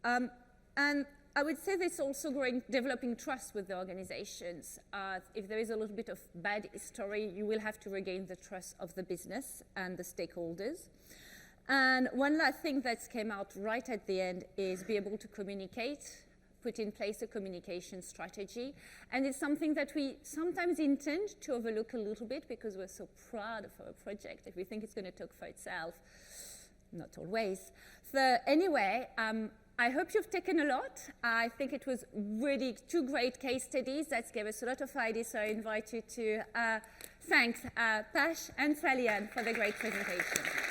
And I would say there's also developing trust with the organizations. If there is a little bit of bad history, you will have to regain the trust of the business and the stakeholders. And one last thing that came out right at the end is be able to communicate, put in place a communication strategy. And it's something that we sometimes intend to overlook a little bit because we're so proud of our project that we think it's going to talk for itself. Not always. So anyway, I hope you've taken a lot. I think it was really 2 great case studies that gave us a lot of ideas, so I invite you to thank Pash and Salian for the great presentation.